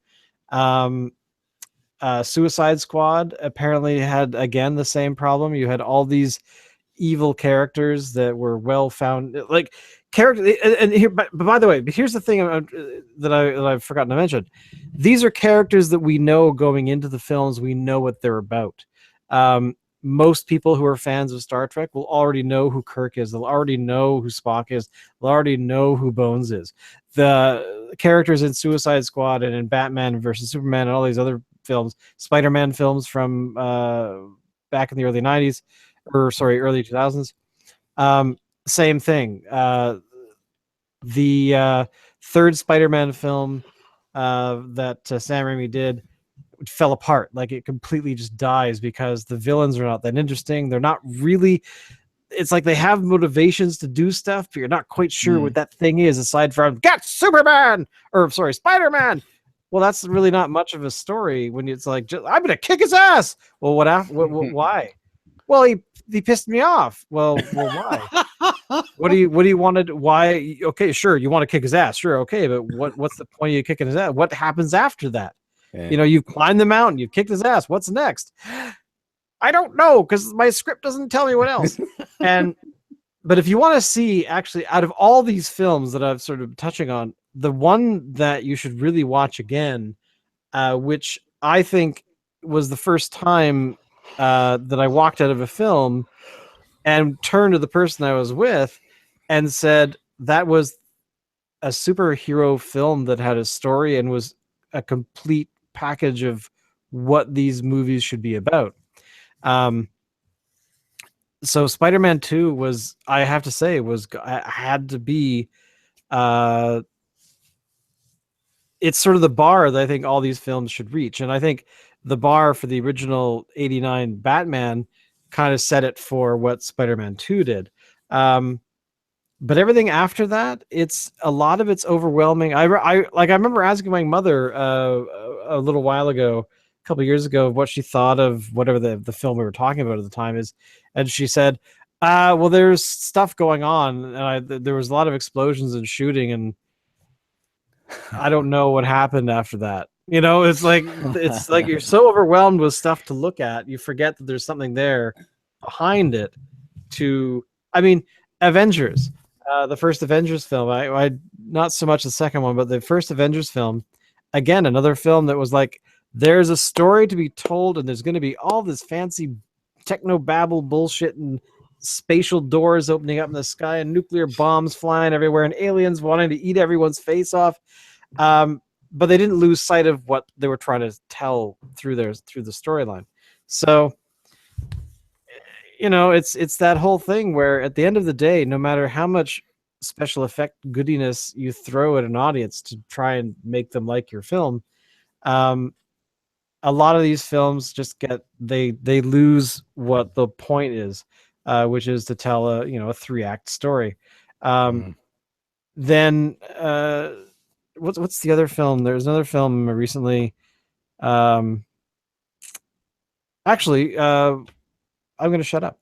A: Suicide Squad apparently had, again, the same problem. You had all these evil characters that were well found, like character. And here, but by the way, but here's the thing that I've forgotten to mention. These are characters that we know going into the films. We know what they're about. Most people who are fans of Star Trek will already know who Kirk is. They'll already know who Spock is. They'll already know who Bones is. The characters in Suicide Squad and in Batman versus Superman and all these other films, SpiderMan films from back in the early 90s, early 2000s. Same thing. The third Spider-Man film that Sam Raimi did fell apart. Like, it completely just dies because the villains are not that interesting. They're not really. It's like they have motivations to do stuff, but you're not quite sure what that thing is aside from get Superman or Spider-Man. Well, that's really not much of a story when it's like, I'm gonna kick his ass. Well, why? Well, he pissed me off. Well, why? What do you wanted? Why? Okay, sure, you want to kick his ass, sure, okay, but what's the point of you kicking his ass? What happens after that? Yeah. You know, you've climbed the mountain, you've kicked his ass. What's next? I don't know, because my script doesn't tell me what else. But if you want to see, actually, out of all these films that I've sort of touching on, the one that you should really watch again, which I think was the first time that I walked out of a film and turned to the person I was with and said that was a superhero film that had a story and was a complete package of what these movies should be about. So Spider-Man 2 was, I have to say, had to be, it's sort of the bar that I think all these films should reach. And I think the bar for the original 89 Batman kind of set it for what Spider-Man 2 did. But everything after that, a lot of it's overwhelming. I remember asking my mother a little while ago, a couple of years ago, what she thought of whatever the film we were talking about at the time is. And she said, Well, there's stuff going on, and there was a lot of explosions and shooting, and I don't know what happened after that. You know, it's like you're so overwhelmed with stuff to look at, you forget that there's something there behind it. I mean, Avengers, the first Avengers film. I not so much the second one, but the first Avengers film. Again, another film that was like, there's a story to be told, and there's going to be all this fancy techno babble bullshit and spatial doors opening up in the sky and nuclear bombs flying everywhere and aliens wanting to eat everyone's face off. But they didn't lose sight of what they were trying to tell through the storyline. So, you know, it's that whole thing where at the end of the day, no matter how much special effect goodiness you throw at an audience to try and make them like your film, a lot of these films just they lose what the point is, which is to tell a 3-act story. Then what's the other film? There's another film recently. Actually, I'm going to shut up.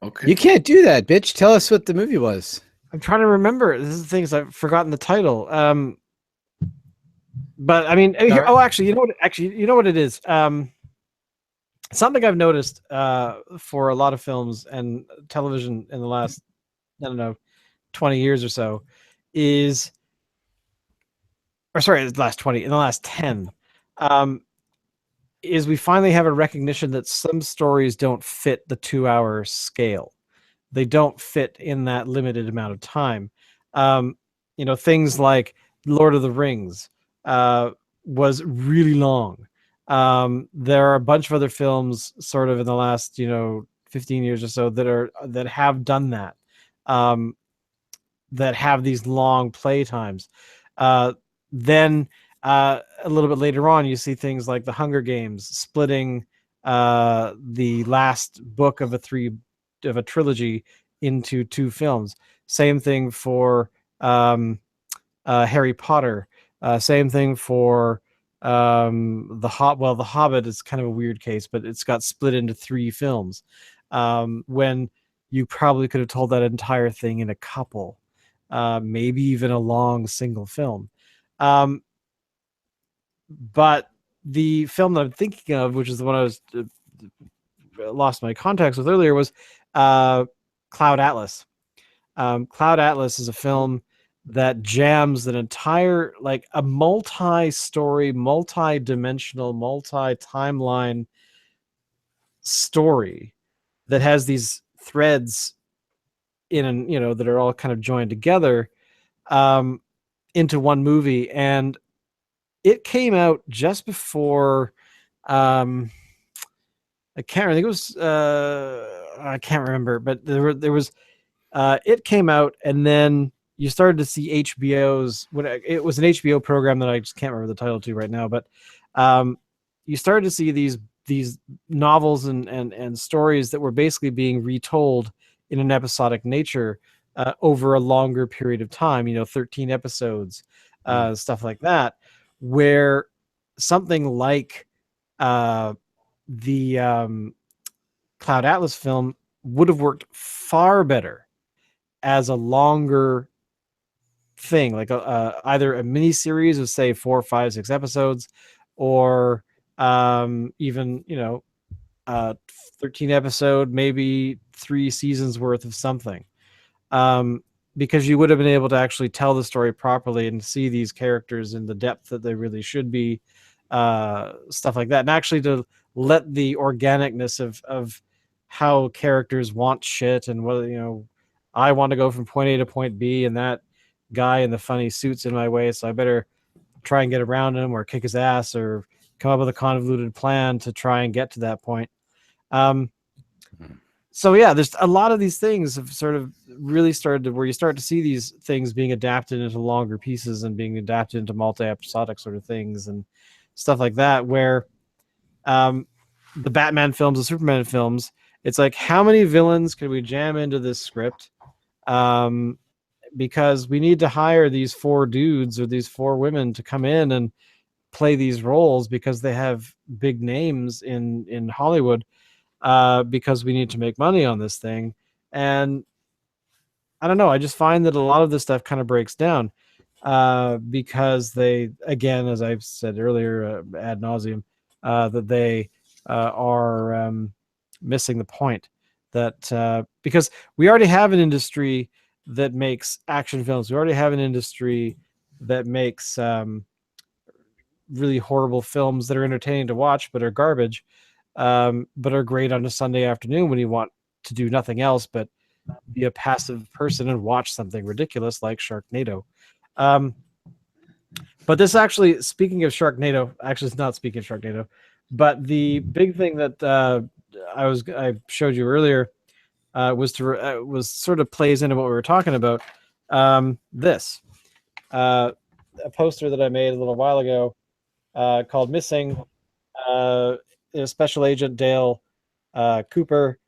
C: Okay.
B: You can't do that, bitch. Tell us what the movie was.
A: I'm trying to remember. This is the things I've forgotten the title. But I mean, actually, you know what it is. Something I've noticed for a lot of films and television in the last, I don't know, 20 years or so is, or sorry, the last 20, in the last 10, is we finally have a recognition that some stories don't fit the 2-hour scale. They don't fit in that limited amount of time. Things like Lord of the Rings was really long. There are a bunch of other films sort of in the last, 15 years or so that have done that, that have these long play times. Then a little bit later on, you see things like The Hunger Games splitting the last book of a trilogy into 2 films. Same thing for Harry Potter. Same thing for The Hobbit is kind of a weird case, but it's got split into 3 films. When you probably could have told that entire thing in a couple, maybe even a long single film. But the film that I'm thinking of, which is the one I was lost my context with earlier, was Cloud Atlas. Cloud Atlas is a film that jams an entire, like a multi-story, multi-dimensional, multi-timeline story that has these threads that are all kind of joined together into one movie. And it came out just before, I can't remember, but there was, it came out, and then you started to see HBO's, it was an HBO program that I just can't remember the title to right now, but you started to see these novels and stories that were basically being retold in an episodic nature over a longer period of time, 13 episodes, stuff like that, where something like the Cloud Atlas film would have worked far better as a longer thing, like either a mini series of say 4, 5, 6 episodes, or even 13 episode, maybe 3 seasons worth of something, because you would have been able to actually tell the story properly and see these characters in the depth that they really should be, stuff like that, and actually to let the organicness of how characters want shit, and whether I want to go from point A to point B, and that guy in the funny suit's in my way, so I better try and get around him or kick his ass or come up with a convoluted plan to try and get to that point. So yeah, there's a lot of these things have sort of really started to, where you start to see these things being adapted into longer pieces and being adapted into multi-episodic sort of things and stuff like that, where the Batman films, the Superman films, it's like, how many villains can we jam into this script? Because we need to hire these 4 dudes or these 4 women to come in and play these roles because they have big names in Hollywood. because we need to make money on this thing. And I don't know. I just find that a lot of this stuff kind of breaks down because they, again, as I've said earlier ad nauseum, that they are missing the point. That because we already have an industry that makes action films. We already have an industry that makes really horrible films that are entertaining to watch but are garbage, but are great on a Sunday afternoon when you want to do nothing else but be a passive person and watch something ridiculous like Sharknado. But this actually, speaking of Sharknado, actually it's not speaking of Sharknado, but the big thing that I showed you earlier was sort of plays into what we were talking about. This a poster that I made a little while ago called "Missing." Special Agent Dale Cooper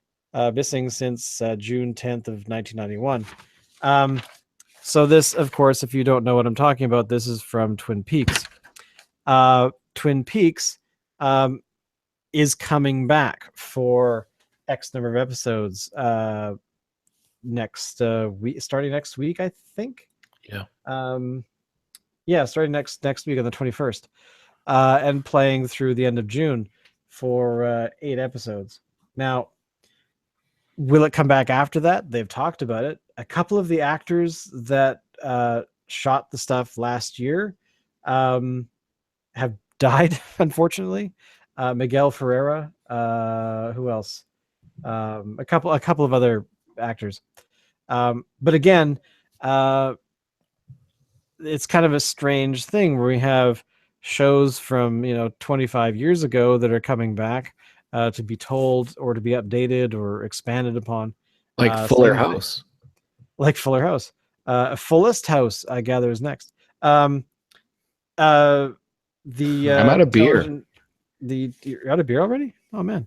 A: missing since June 10th of 1991. So this, of course, if you don't know what I'm talking about, this is from Twin Peaks. Twin Peaks is coming back for X number of episodes next week, starting next week, I think.
C: Yeah.
A: Starting next week on the 21st, and playing through the end of June for 8 episodes. Now, will it come back after that? They've talked about it. A couple of the actors that shot the stuff last year have died, unfortunately. Miguel Ferreira. Who else? A couple of other actors. But again, it's kind of a strange thing where we have shows from 25 years ago that are coming back to be told or to be updated or expanded upon,
C: like Fuller House.
A: Like Fuller House. Fullest House, I gather, is next. I'm
C: out of beer.
A: You're out of beer already? Oh man.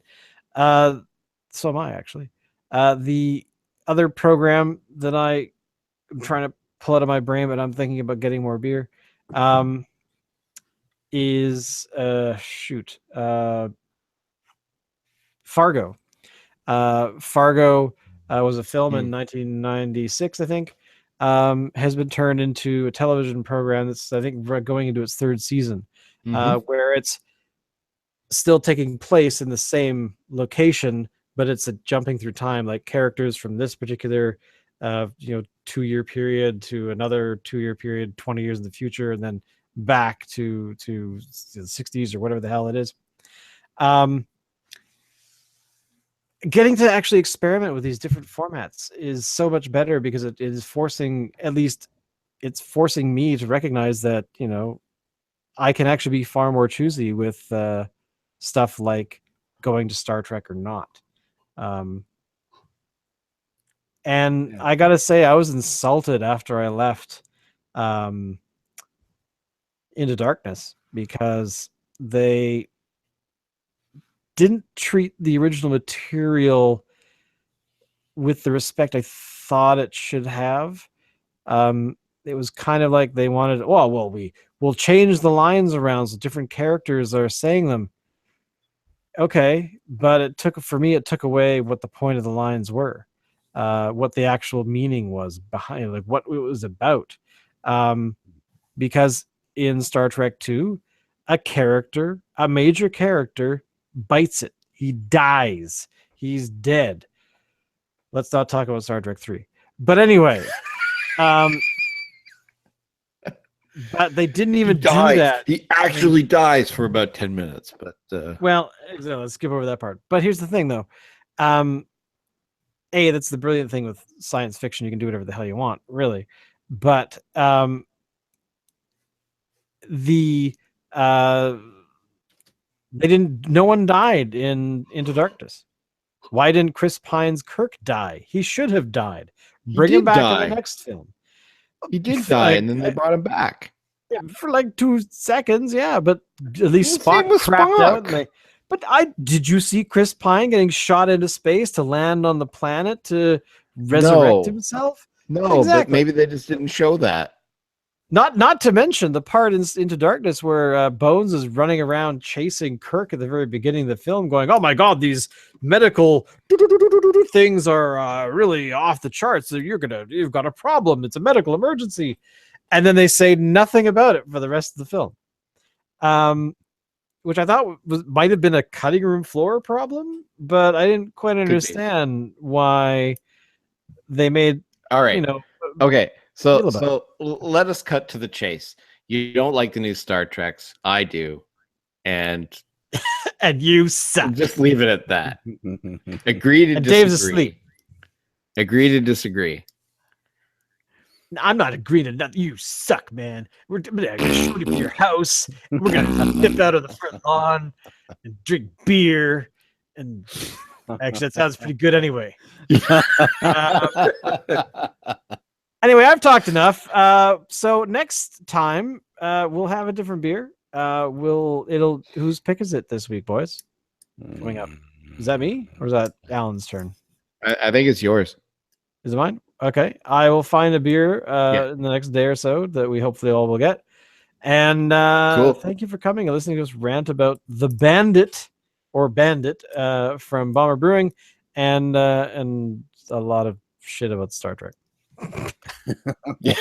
A: So am I, actually. The other program that I'm trying to pull out of my brain, but I'm thinking about getting more beer, is Fargo. Fargo was a film in 1996, I think. Has been turned into a television program that's, I think, going into its 3rd season, where it's still taking place in the same location, but it's a jumping through time, like characters from this particular 2-year period to another 2-year period, 20 years in the future, and then back to the 60s or whatever the hell it is. Getting to actually experiment with these different formats is so much better because it is forcing, at least it's forcing me to recognize that, I can actually be far more choosy with stuff like going to Star Trek or not. And I gotta say, I was insulted after I left Into Darkness because they didn't treat the original material with the respect I thought it should have. It was kind of like they wanted, we'll change the lines around so different characters are saying them. Okay, but it took away what the point of the lines were, what the actual meaning was behind, like what it was about. Because in Star Trek II, a major character bites it. He dies. He's dead. Let's not talk about Star Trek 3. But anyway, but they didn't even do that.
C: He actually dies for about 10 minutes. But
A: let's skip over that part. But here's the thing, though. That's the brilliant thing with science fiction. You can do whatever the hell you want, really. But no one died in Into Darkness. Why didn't Chris Pine's Kirk die? He should have died. Bring him back in the next film.
C: He did die, and then they brought him back.
A: Yeah, for like 2 seconds, yeah, but at least Spock crapped out. Did you see Chris Pine getting shot into space to land on the planet to resurrect himself?
C: No, exactly. But maybe they just didn't show that.
A: Not to mention the part in Into Darkness where Bones is running around chasing Kirk at the very beginning of the film, going, "Oh my God, these medical things are really off the charts. So you've got a problem. It's a medical emergency," and then they say nothing about it for the rest of the film, which I thought might have been a cutting room floor problem, but I didn't quite understand why they made.
C: All right. Okay. So let us cut to the chase. You don't like the new Star Treks. I do. And
A: and you suck.
C: Just leave it at that. Agree to disagree.
A: Dave's asleep.
C: Agree to disagree.
A: I'm not agreeing to nothing. You suck, man. We're gonna shoot you to your house. And we're gonna dip out of the front lawn and drink beer. And actually, that sounds pretty good anyway. Anyway, I've talked enough. So next time we'll have a different beer. Whose pick is it this week, boys? Coming up. Is that me or is that Alan's turn?
C: I think it's yours.
A: Is it mine? Okay. I will find a beer in the next day or so that we hopefully all will get. And
C: cool.
A: Thank you for coming and listening to us rant about the Bandit from Bomber Brewing and a lot of shit about Star Trek.
C: Yeah.